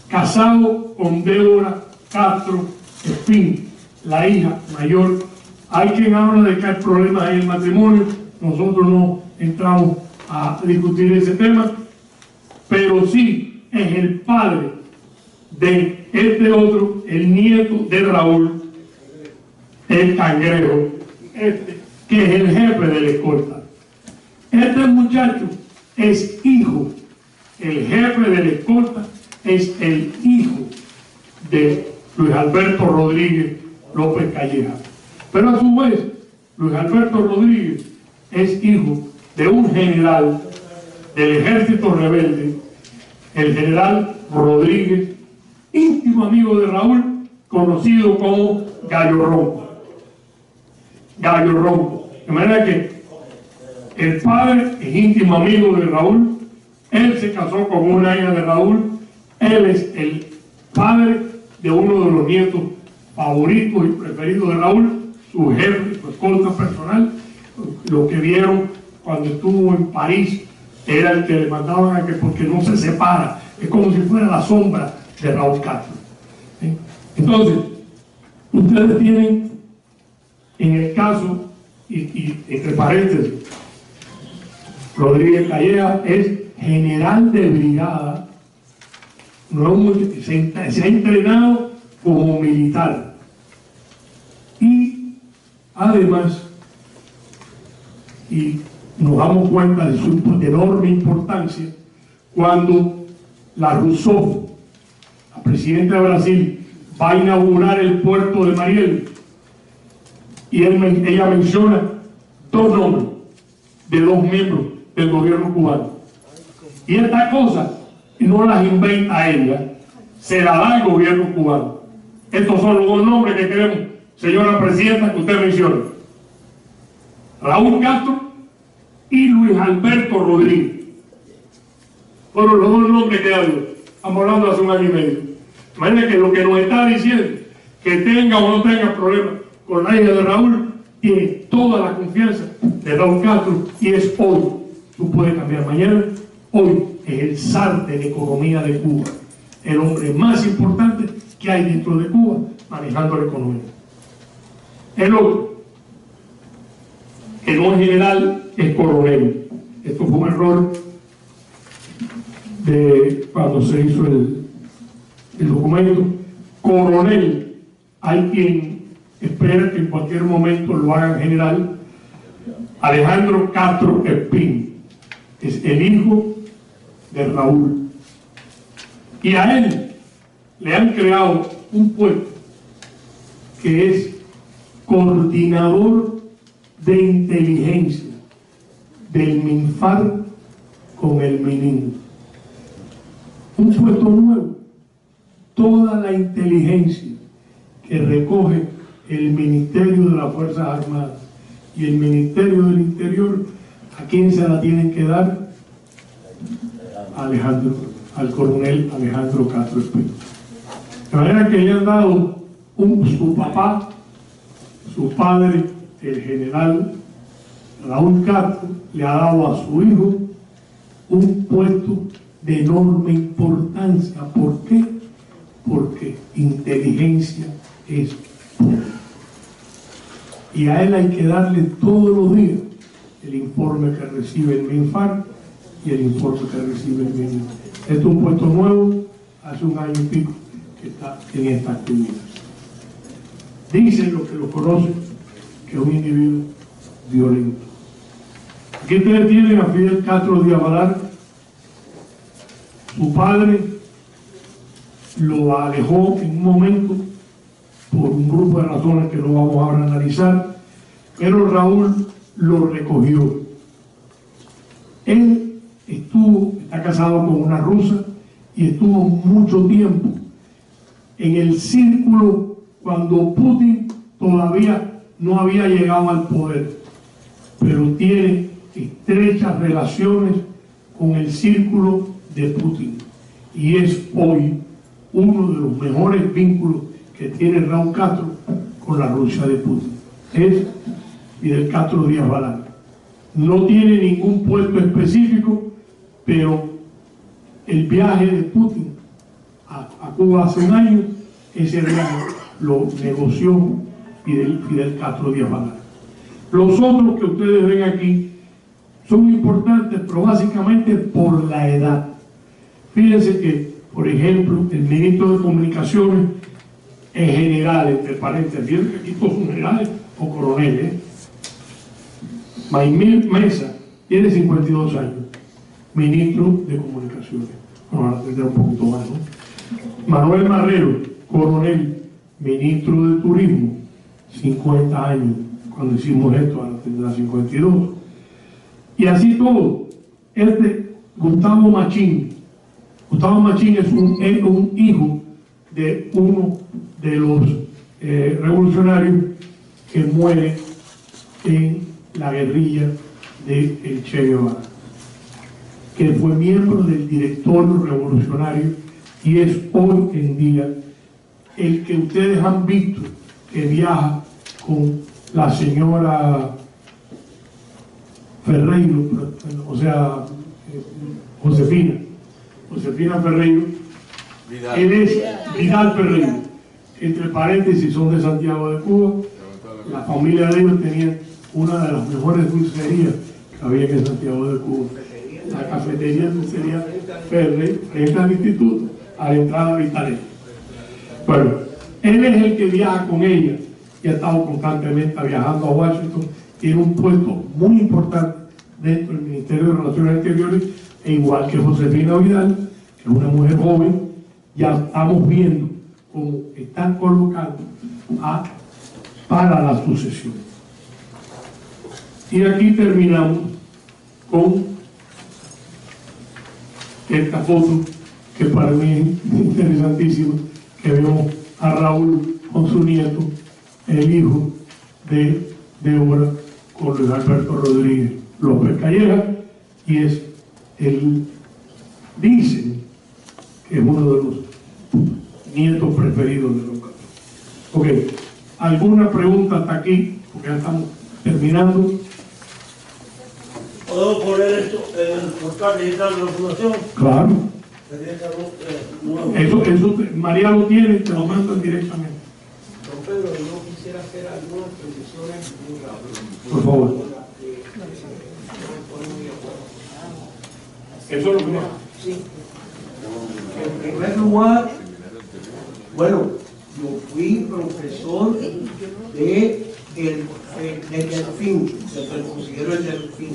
casado con Débora Castro Espín, la hija mayor. Hay quien habla de que hay problemas en el matrimonio. Nosotros no entramos a discutir ese tema, pero sí es el padre de este otro, el nieto de Raúl, el Cangrejo, que es el jefe de la escolta. Este muchacho es hijo, el jefe de la escolta es el hijo de Luis Alberto Rodríguez López Calleja. Pero a su vez, Luis Alberto Rodríguez es hijo de un general del ejército rebelde, el general Rodríguez, íntimo amigo de Raúl, conocido como Gallo Ronco. Gallo Ronco. De manera que el padre es íntimo amigo de Raúl, él se casó con una hija de Raúl, él es el padre de uno de los nietos favoritos y preferidos de Raúl, su jefe, su escolta personal. Lo que vieron cuando estuvo en París era el que le mandaban a que, porque no se separa, es como si fuera la sombra de Raúl Castro. Entonces, ustedes tienen en el caso, y entre paréntesis, Rodríguez Calleja es general de brigada, se ha entrenado como militar y además, y nos damos cuenta de su enorme importancia, cuando la Rousseff, la presidenta de Brasil, va a inaugurar el puerto de Mariel, y ella menciona dos nombres de dos miembros del gobierno cubano. Y estas cosas no las inventa ella, se las da el gobierno cubano. Estos son los dos nombres que queremos, señora presidenta, que usted menciona: Raúl Castro y Luis Alberto Rodríguez. Fueron los dos nombres que hay. Estamos hablando de hace un año y medio. Imagínate que lo que nos está diciendo, que tenga o no tenga problemas con la hija de Raúl, tiene toda la confianza de Raúl Castro, y es hoy. Tú puedes cambiar mañana. Hoy es el zar de la economía de Cuba, el hombre más importante que hay dentro de Cuba manejando la economía. El otro, que no es general, es coronel. Esto fue un error de cuando se hizo el documento. Coronel, hay quien espera que en cualquier momento lo hagan general. Alejandro Castro Espín es el hijo de Raúl, y a él le han creado un puesto que es coordinador de inteligencia del MINFAR con el MININ. Un puesto nuevo. Toda la inteligencia que recoge el Ministerio de las Fuerzas Armadas y el Ministerio del Interior, ¿a quién se la tienen que dar? Al coronel Alejandro Castro Espín. De manera que le han dado su papá, su padre, el general Raúl Castro, le ha dado a su hijo un puesto de enorme importancia. ¿Por qué? Porque inteligencia es poder. Y a él hay que darle todos los días el informe que recibe el MINFAR y el informe que recibe el MININ. Este es un puesto nuevo, hace un año y pico que está en esta actividad. Dicen los que lo conocen que es un individuo violento. Aquí ustedes tienen a Fidel Castro Díaz Balart. Su padre lo alejó en un momento por un grupo de razones que no vamos ahora a analizar, pero Raúl lo recogió. Él está casado con una rusa y estuvo mucho tiempo en el círculo cuando Putin todavía no había llegado al poder, pero tiene estrechas relaciones con el círculo de Putin, y es hoy uno de los mejores vínculos que tiene Raúl Castro con la Rusia de Putin. Es Fidel Castro Díaz Balart. No tiene ningún puesto específico, pero el viaje de Putin a Cuba hace un año, ese viaje lo negoció Fidel Castro Díaz Balart. Los otros que ustedes ven aquí son importantes, pero básicamente por la edad. Fíjense que, por ejemplo, el ministro de Comunicaciones es general, entre paréntesis. Fíjense que aquí todos son generales o coroneles. Maymil Mesa tiene 52 años, ministro de Comunicaciones. Bueno, ahora tendrá un poquito más, ¿no? Manuel Marrero, coronel, ministro de Turismo, 50 años. Cuando hicimos esto, ahora tendrá 52. Y así todo. Gustavo Machín. Gustavo Machín es un hijo de uno de los revolucionarios que muere en la guerrilla de Che Guevara, que fue miembro del directorio revolucionario y es hoy en día el que ustedes han visto que viaja con la señora Ferreiro, o sea, Josefina Ferreiro. Vidal. Él es Vidal Ferreiro. Entre paréntesis, son de Santiago de Cuba. La familia de ellos tenía una de las mejores dulcerías que había en Santiago de Cuba. La cafetería dulcería Ferreiro, frente al instituto, a la entrada de Vitalé. Bueno, él es el que viaja con ella y ha estado constantemente viajando a Washington. Tiene un puesto muy importante dentro del Ministerio de Relaciones Exteriores, E igual que Josefina Vidal, que es una mujer joven, ya estamos viendo cómo están colocando para la sucesión. Y aquí terminamos con esta foto que para mí es interesantísima, que vemos a Raúl con su nieto, el hijo de obra, con Luis Alberto Rodríguez López Calleja, y es dicen que es uno de los nietos preferidos de Don Carlos. Ok, ¿alguna pregunta hasta aquí? Porque ya estamos terminando. ¿Podemos poner esto en el portal digital de la Fundación? Claro. Eso María lo tiene y te lo mandan directamente. Don Pedro, yo quisiera hacer algunas precisiones muy rápidas. Por favor. Eso es lo que Sí. En primer lugar, bueno, yo fui profesor de Delfín, del consejero del Delfín.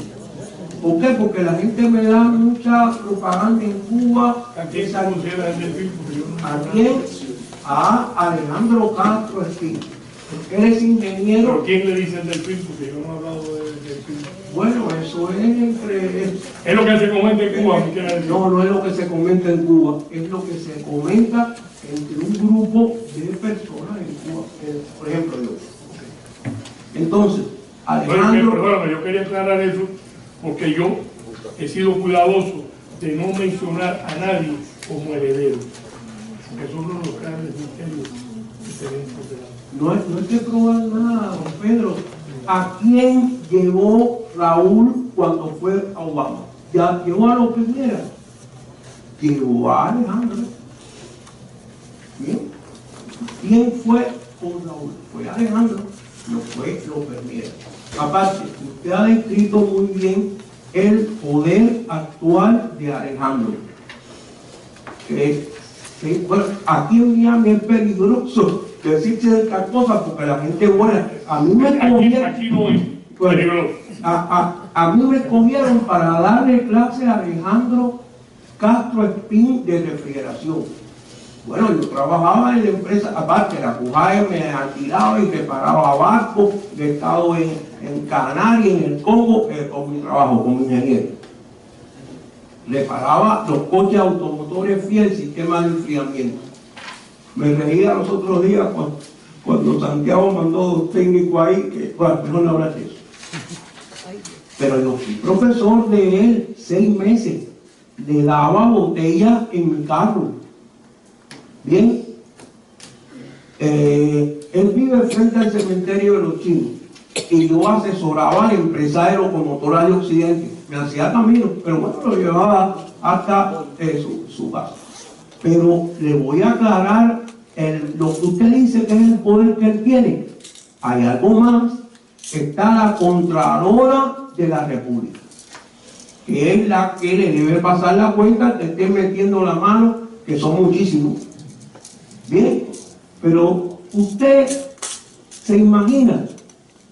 ¿Por qué? Porque la gente me da mucha propaganda en Cuba. ¿A quién se considera el Delfín? ¿A quién? A Alejandro Castro Espín. Él es ingeniero. ¿Pero quién le dice el Delfín? Porque yo no he hablado del Delfín. Bueno, eso es entre... Es lo que se comenta en Cuba, ¿qué quiere decir? No, no es lo que se comenta en Cuba, es lo que se comenta entre un grupo de personas en Cuba. Por ejemplo, yo. Entonces, Alejandro... Perdóname, yo quería aclarar eso, porque yo he sido cuidadoso de no mencionar a nadie como heredero, porque eso es uno de los grandes misterios que tenemos por delante. No hay que probar nada, don Pedro. ¿A quién llevó Raúl cuando fue a Obama? ¿Ya llevó a los Piñera? Llevó a Alejandro. ¿Bien? ¿Quién fue con Raúl? Fue Alejandro, no fue López Miera. Aparte, usted ha descrito muy bien el poder actual de Alejandro. Bueno, aquí en Miami es peligroso decirse de estas cosas porque la gente buena. A mí me cogieron, aquí no es peligroso. a mí me cogieron para darle clase a Alejandro Castro Espín de refrigeración. Bueno, yo trabajaba en la empresa, aparte la Pujae me alquilaba y reparaba barcos, he estado en Canarias, en el Congo, con mi trabajo, como ingeniero. Reparaba los coches automotores Fiat, el sistema de enfriamiento. Me reía los otros días cuando Santiago mandó dos técnicos ahí, que bueno, mejor no hablar de eso. Pero yo fui profesor de él 6 meses, le daba botellas en mi carro. Bien, él vive frente al cementerio de los chinos y yo asesoraba al empresa de locomotora de Occidente. Me hacía camino, pero bueno, lo llevaba hasta su casa. Pero le voy a aclarar lo que usted dice que es el poder que él tiene. Hay algo más. Está la Contralora de la República, que es la que le debe pasar la cuenta, que esté metiendo la mano, que son muchísimos. Bien, pero usted se imagina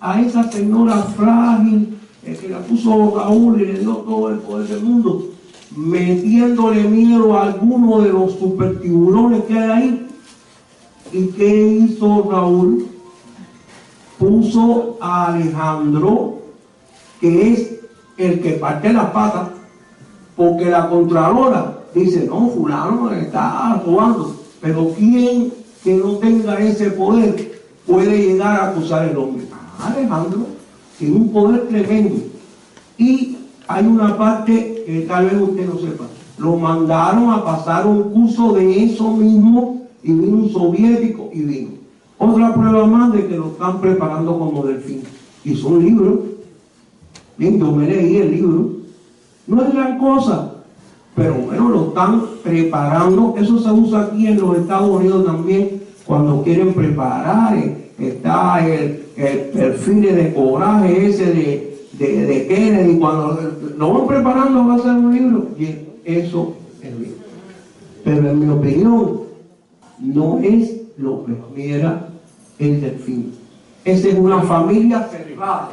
a esa señora frágil que la puso Raúl y le dio todo el poder del mundo, metiéndole miedo a alguno de los supertiburones que hay ahí. ¿Y qué hizo Raúl? Puso a Alejandro, que es el que parte las patas, porque la Contralora dice, no, fulano está robando. Pero ¿quién que no tenga ese poder puede llegar a acusar al hombre? Alejandro tiene un poder tremendo. Y hay una parte que tal vez usted no sepa. Lo mandaron a pasar un curso de eso mismo y vino un soviético y vino. Otra prueba más de que lo están preparando como Delfín. Y son libros. Bien, yo me leí el libro. No es gran cosa. Pero bueno, lo están preparando. Eso se usa aquí en los Estados Unidos también cuando quieren preparar. Está el perfil de coraje ese de Kennedy. Cuando lo van preparando va a ser un libro. Y eso es el libro. Pero en mi opinión, no es López Miera el Delfín. Esa es una familia cerrada.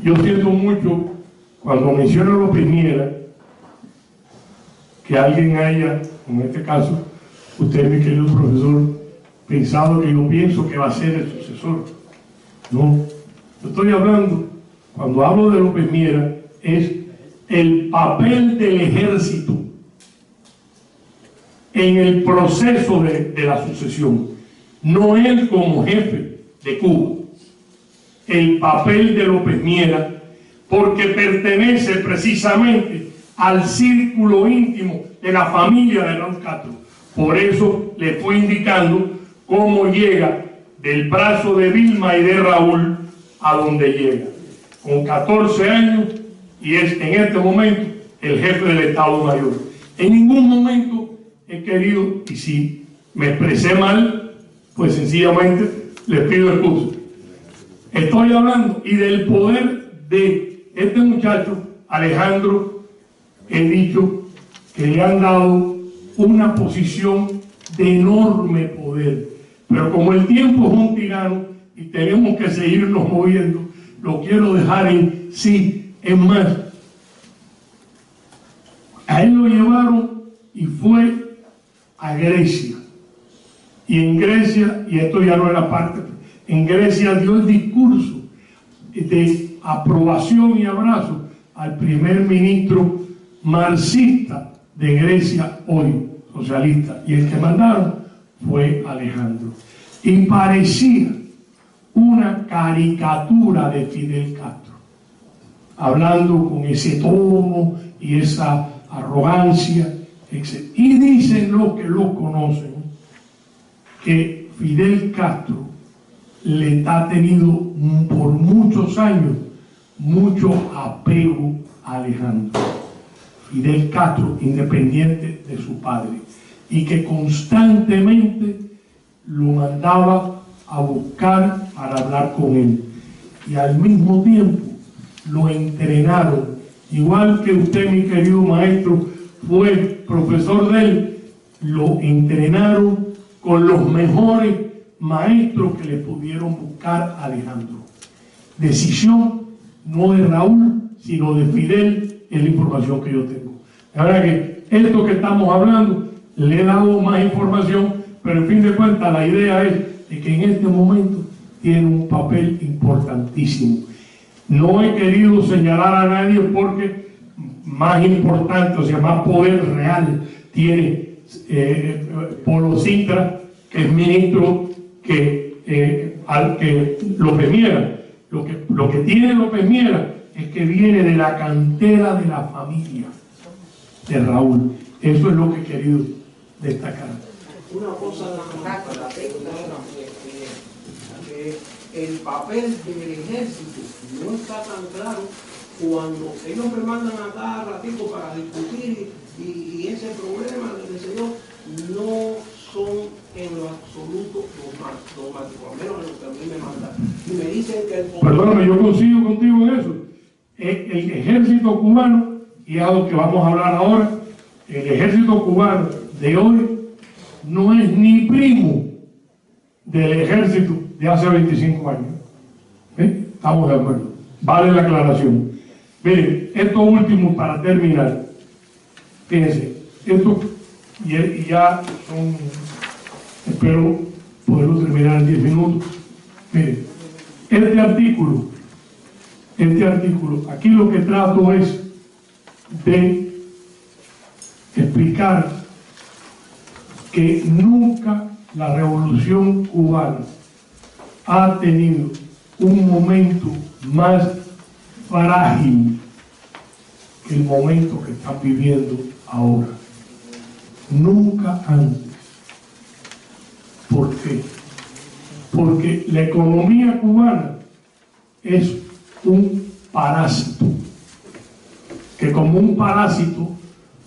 Yo siento mucho cuando menciono a López Miera, que alguien haya, en este caso, usted, mi querido profesor, pensado que yo pienso que va a ser el sucesor. No, yo estoy hablando, cuando hablo de López Miera, es el papel del ejército en el proceso de la sucesión, no él como jefe de Cuba, el papel de López Miera, porque pertenece precisamente al círculo íntimo de la familia de Raúl Castro. Por eso le fue indicando cómo llega del brazo de Vilma y de Raúl a donde llega, con 14 años, y es en este momento el jefe del Estado Mayor. En ningún momento he querido, y si me expresé mal, pues sencillamente les pido excusa. Estoy hablando y del poder de este muchacho, Alejandro. He dicho que le han dado una posición de enorme poder, pero como el tiempo es un tirano y tenemos que seguirnos moviendo, lo quiero dejar en sí. Es más, a él lo llevaron y fue a Grecia, y en Grecia, y esto ya no es la parte, en Grecia dio el discurso de aprobación y abrazo al primer ministro marxista de Grecia hoy, socialista, y el que mandaron fue Alejandro, y parecía una caricatura de Fidel Castro, hablando con ese tono y esa arrogancia, etc. Y dicen los que lo conocen que Fidel Castro le ha tenido por muchos años mucho apego a Alejandro. Fidel Castro, independiente de su padre, y que constantemente lo mandaba a buscar para hablar con él, y al mismo tiempo lo entrenaron, igual que usted, mi querido maestro, fue profesor de él, lo entrenaron con los mejores maestros que le pudieron buscar a Alejandro. Decisión no de Raúl, sino de Fidel, es la información que yo tengo. La verdad que esto que estamos hablando, le he dado más información, pero en fin de cuentas la idea es de que en este momento tiene un papel importantísimo. No he querido señalar a nadie porque más importante, o sea, más poder real tiene Polo Sintra, que es ministro al que López Miera. Lo que tiene López Miera es que viene de la cantera de la familia de Raúl. Eso es lo que he querido destacar. Una cosa que el papel del ejército no está tan claro cuando ellos me mandan a cada ratito para discutir y ese problema del señor no son en lo absoluto dogmáticos, al menos en lo que a mí me mandan. Y me dicen que el poder... Perdóname, yo coincido contigo en eso. El ejército cubano, y es a lo que vamos a hablar ahora, el ejército cubano de hoy no es ni primo del ejército de hace 25 años. Estamos de acuerdo. Vale la aclaración. Miren, esto último para terminar. Fíjense, esto y ya son, espero poderlo terminar en 10 minutos. Miren, este artículo, aquí lo que trato es de explicar que nunca la revolución cubana ha tenido un momento más frágil que el momento que están viviendo ahora. Nunca antes. ¿Por qué? Porque la economía cubana es un parásito, que como un parásito,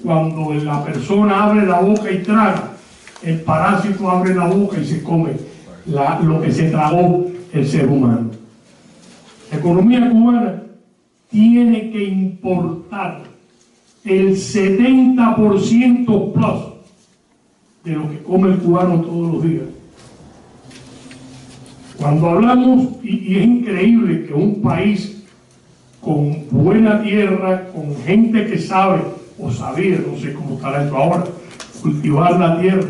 cuando la persona abre la boca y traga, el parásito abre la boca y se come lo que se tragó el ser humano. La economía cubana tiene que importar el 70% plus de lo que come el cubano todos los días. Cuando hablamos, y es increíble que un país con buena tierra, con gente que sabe o sabía, no sé cómo estará esto ahora, cultivar la tierra,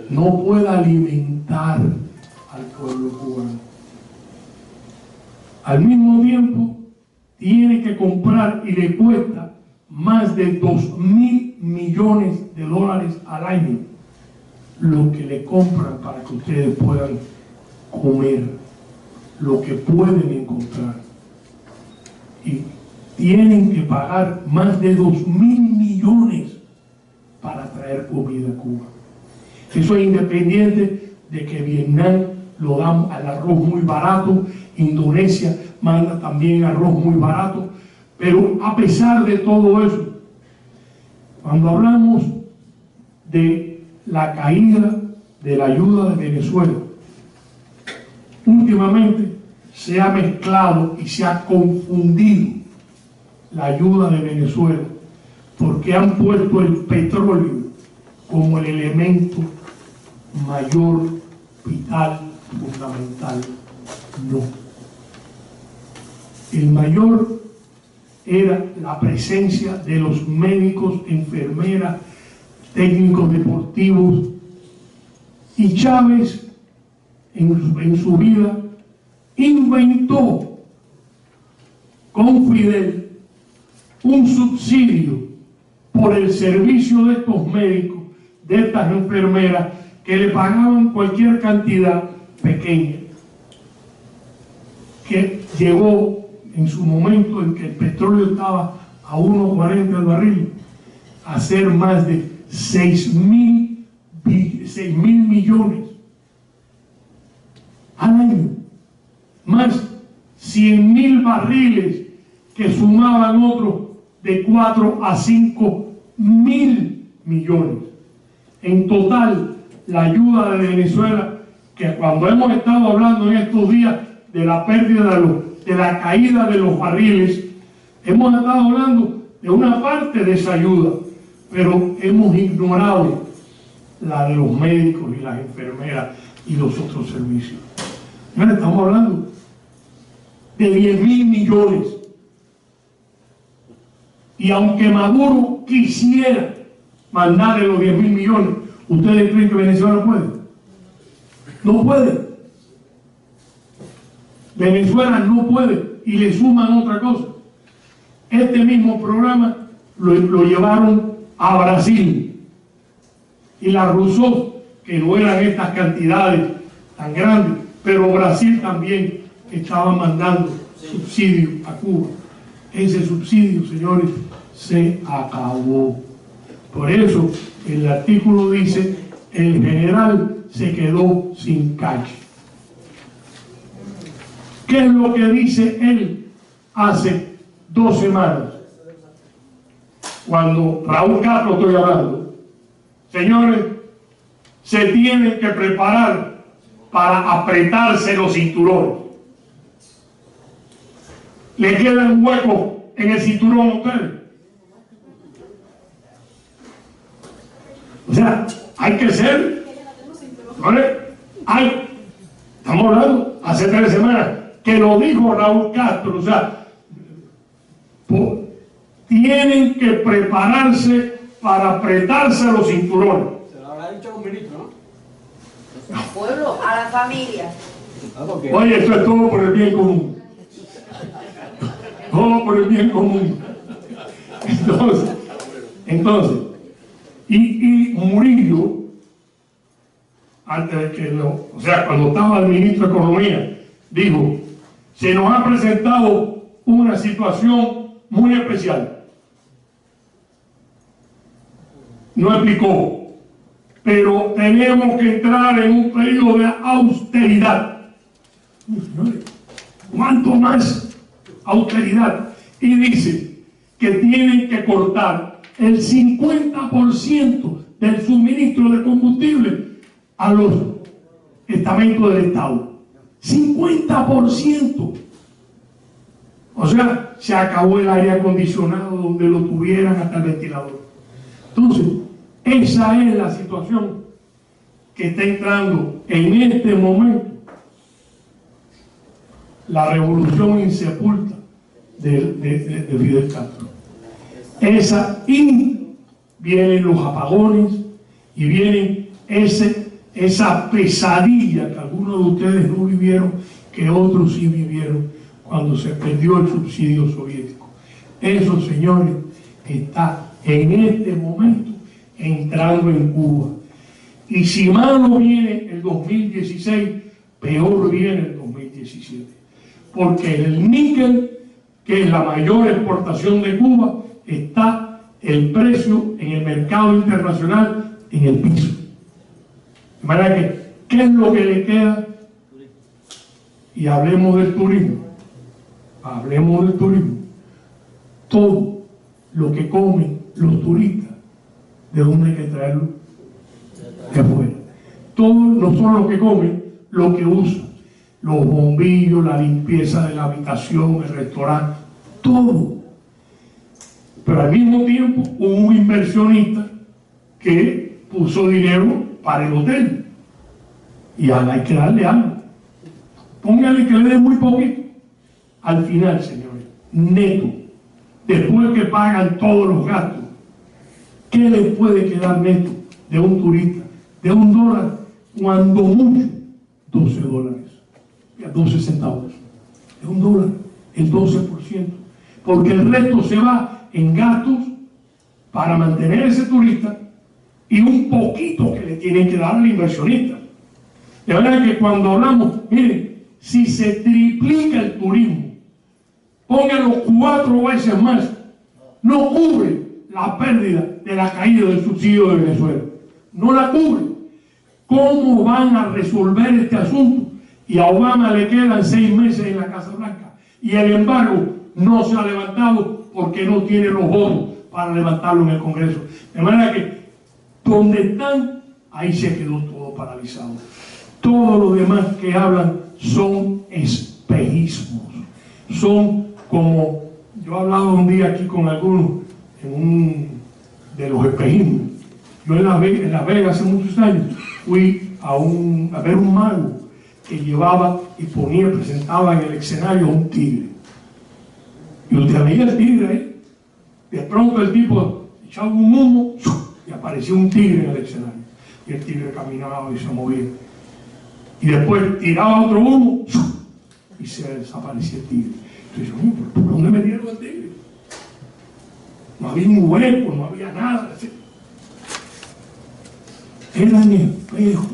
no puede alimentar al pueblo cubano. Al mismo tiempo, tiene que comprar y le cuesta más de $2.000 millones al año lo que le compran para que ustedes puedan comer, lo que pueden encontrar. Y tienen que pagar más de $2.000 millones para traer comida a Cuba. Eso es independiente de que Vietnam lo dan al arroz muy barato, Indonesia manda también arroz muy barato, pero a pesar de todo eso, cuando hablamos de la caída de la ayuda de Venezuela, últimamente se ha mezclado y se ha confundido la ayuda de Venezuela, porque han puesto el petróleo como el elemento mayor, vital, fundamental. No. El mayor era la presencia de los médicos, enfermeras, técnicos deportivos, y Chávez en su vida inventó con Fidel un subsidio por el servicio de estos médicos, de estas enfermeras, que le pagaban cualquier cantidad pequeña, que llegó en su momento en que el petróleo estaba a 1.40 el barril, a ser más de 6.000 millones al año, más 100.000 barriles que sumaban otros de 4 a 5.000 millones. En total, la ayuda de Venezuela, que cuando hemos estado hablando en estos días de la pérdida de la caída de los barriles, hemos estado hablando de una parte de esa ayuda, pero hemos ignorado la de los médicos y las enfermeras y los otros servicios. Ahora estamos hablando de 10.000 millones. Y aunque Maduro quisiera mandarle los 10.000 millones, ¿ustedes creen que Venezuela puede? No puede. Venezuela no puede, y le suman otra cosa. Este mismo programa lo llevaron a Brasil, y la Rousseau, que no eran estas cantidades tan grandes, pero Brasil también estaba mandando subsidios a Cuba. Ese subsidio, señores, se acabó. Por eso el artículo dice: el general se quedó sin calle. ¿Qué es lo que dice él hace 2 semanas? Cuando Raúl Castro estoy hablando, señores, se tienen que preparar para apretarse los cinturones. ¿Le queda un hueco en el cinturón a ustedes? O sea, hay que ser, ¿vale? Estamos hablando hace 3 semanas que lo dijo Raúl Castro, o sea, tienen que prepararse para apretarse los cinturones. Se lo habrá dicho un ministro, ¿no? Al pueblo, a la familia. Oye, esto es todo por el bien común. Todo por el bien común. Entonces, y Murillo, antes de que o sea, cuando estaba el ministro de Economía, dijo: se nos ha presentado una situación muy especial. No explicó, pero tenemos que entrar en un periodo de austeridad. Señores, ¿cuánto más austeridad? Y dice que tienen que cortar el 50% del suministro de combustible a los estamentos del Estado. 50%. O sea, se acabó el aire acondicionado donde lo tuvieran, hasta el ventilador. Entonces, esa es la situación que está entrando en este momento la revolución insepulta de Fidel Castro. vienen los apagones y vienen esa pesadilla que algunos de ustedes no vivieron, que otros sí vivieron cuando se perdió el subsidio soviético. Eso, señores, está en este momento entrando en Cuba. Y si malo viene el 2016, peor viene el 2017. Porque el níquel, que es la mayor exportación de Cuba, está el precio en el mercado internacional en el piso. De manera que, ¿qué es lo que le queda? Y hablemos del turismo. Hablemos del turismo. Todo lo que comen los turistas, ¿de dónde hay que traerlo? De afuera. Todo, no solo lo que comen, lo que usan. Los bombillos, la limpieza de la habitación, el restaurante, todo. Pero al mismo tiempo hubo un inversionista que puso dinero para el hotel. Y ahora hay que darle algo. Póngale que le den muy poquito. Al final, señores, neto, después que pagan todos los gastos, ¿qué le puede quedar neto de un turista? De $1, cuando mucho, $12. 12 centavos. De $1, el 12%. Porque el resto se va en gastos para mantener a ese turista y un poquito que le tienen que dar al inversionista. De manera que cuando hablamos, miren, si se triplica el turismo, pónganlo 4 veces más, no cubre la pérdida de la caída del subsidio de Venezuela. No la cubre. ¿Cómo van a resolver este asunto? Y a Obama le quedan 6 meses en la Casa Blanca. Y el embargo no se ha levantado porque no tiene los votos para levantarlo en el Congreso. De manera que, donde están, ahí se quedó todo paralizado. Todo lo demás que hablan son espejismos. Son como, yo he hablado un día aquí con algunos de los espejismos. Yo en Las Vegas hace muchos años fui a ver un mago que llevaba y presentaba en el escenario a un tigre. Y usted veía el tigre ahí. De pronto el tipo echaba un humo y apareció un tigre en el escenario. Y el tigre caminaba y se movía. Y después tiraba otro humo y se desaparecía el tigre. Entonces yo, ¿por dónde metieron al tigre? No había un hueco, no había nada. Eran espejos.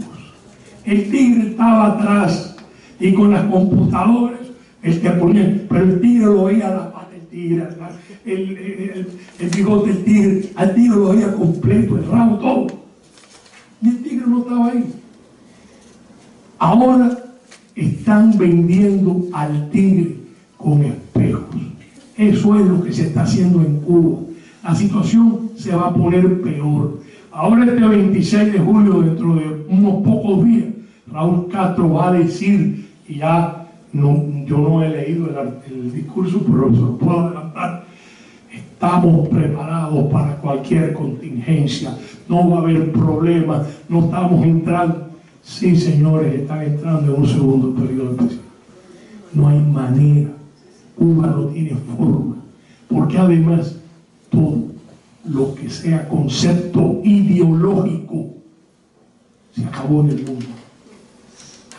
El tigre estaba atrás y con las computadoras pero el tigre lo veía la pata del tigre, el bigote del tigre, al tigre lo veía completo, el rabo, todo. Y el tigre no estaba ahí. Ahora están vendiendo al tigre con espejos. Eso es lo que se está haciendo en Cuba. La situación se va a poner peor. Ahora este 26 de julio, dentro de unos pocos días, Raúl Castro va a decir, y ya yo no he leído el discurso, pero se lo puedo adelantar, estamos preparados para cualquier contingencia, no va a haber problemas, no estamos entrando. Sí, señores, están entrando en un segundo periodo especial. No hay manera, Cuba no tiene forma, porque además todo lo que sea concepto ideológico se acabó en el mundo.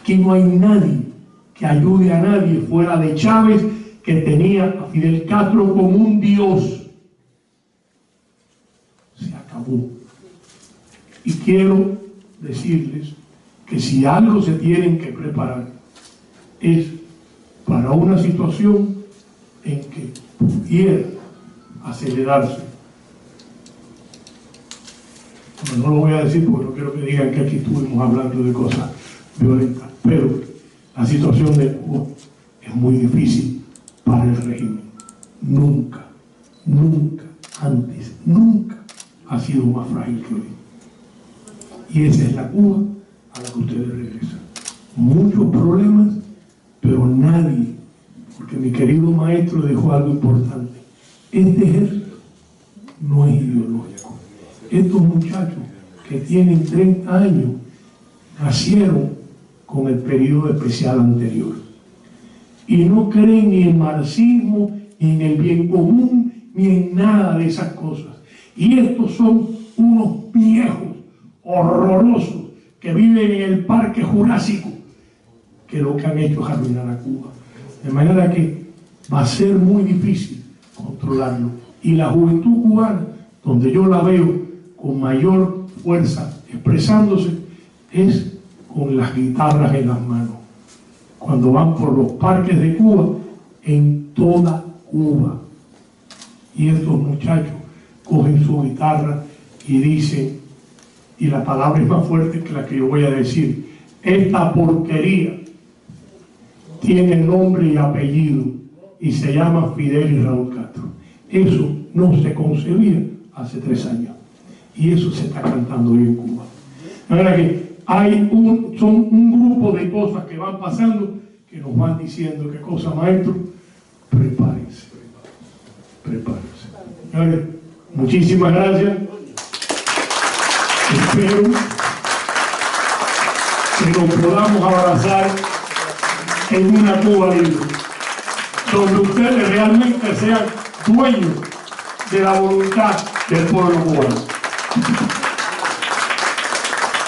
Aquí no hay nadie que ayude a nadie fuera de Chávez, que tenía a Fidel Castro como un dios. Se acabó. Y quiero decirles que si algo se tienen que preparar es para una situación en que pudiera acelerarse. Bueno, no lo voy a decir porque no quiero que digan que aquí estuvimos hablando de cosas violentas, pero la situación de Cuba es muy difícil para el régimen. Nunca antes ha sido más frágil que hoy. Y esa es la Cuba a la que ustedes regresan. Muchos problemas, pero nadie, porque mi querido maestro dejó algo importante. Este ejército no es ideológico. Estos muchachos que tienen 30 años nacieron con el periodo especial anterior y no creen ni en marxismo, ni en el bien común, Miren, nada de esas cosas. Y estos son unos viejos horrorosos que viven en el Parque Jurásico, que lo que han hecho es arruinar a Cuba. De manera que va a ser muy difícil controlarlo. Y la juventud cubana, donde yo la veo con mayor fuerza expresándose, es con las guitarras en las manos. Cuando van por los parques de Cuba, en toda Cuba. Y estos muchachos cogen su guitarra y dicen, y la palabra es más fuerte que la que yo voy a decir, esta porquería tiene nombre y apellido y se llama Fidel y Raúl Castro. Eso no se concebía hace 3 años y eso se está cantando hoy en Cuba. La verdad que son un grupo de cosas que van pasando que nos van diciendo qué cosa, maestro, prepárense. Señores, muchísimas gracias. Espero que nos podamos abrazar en una Cuba libre, donde ustedes realmente sean dueños de la voluntad del pueblo cubano.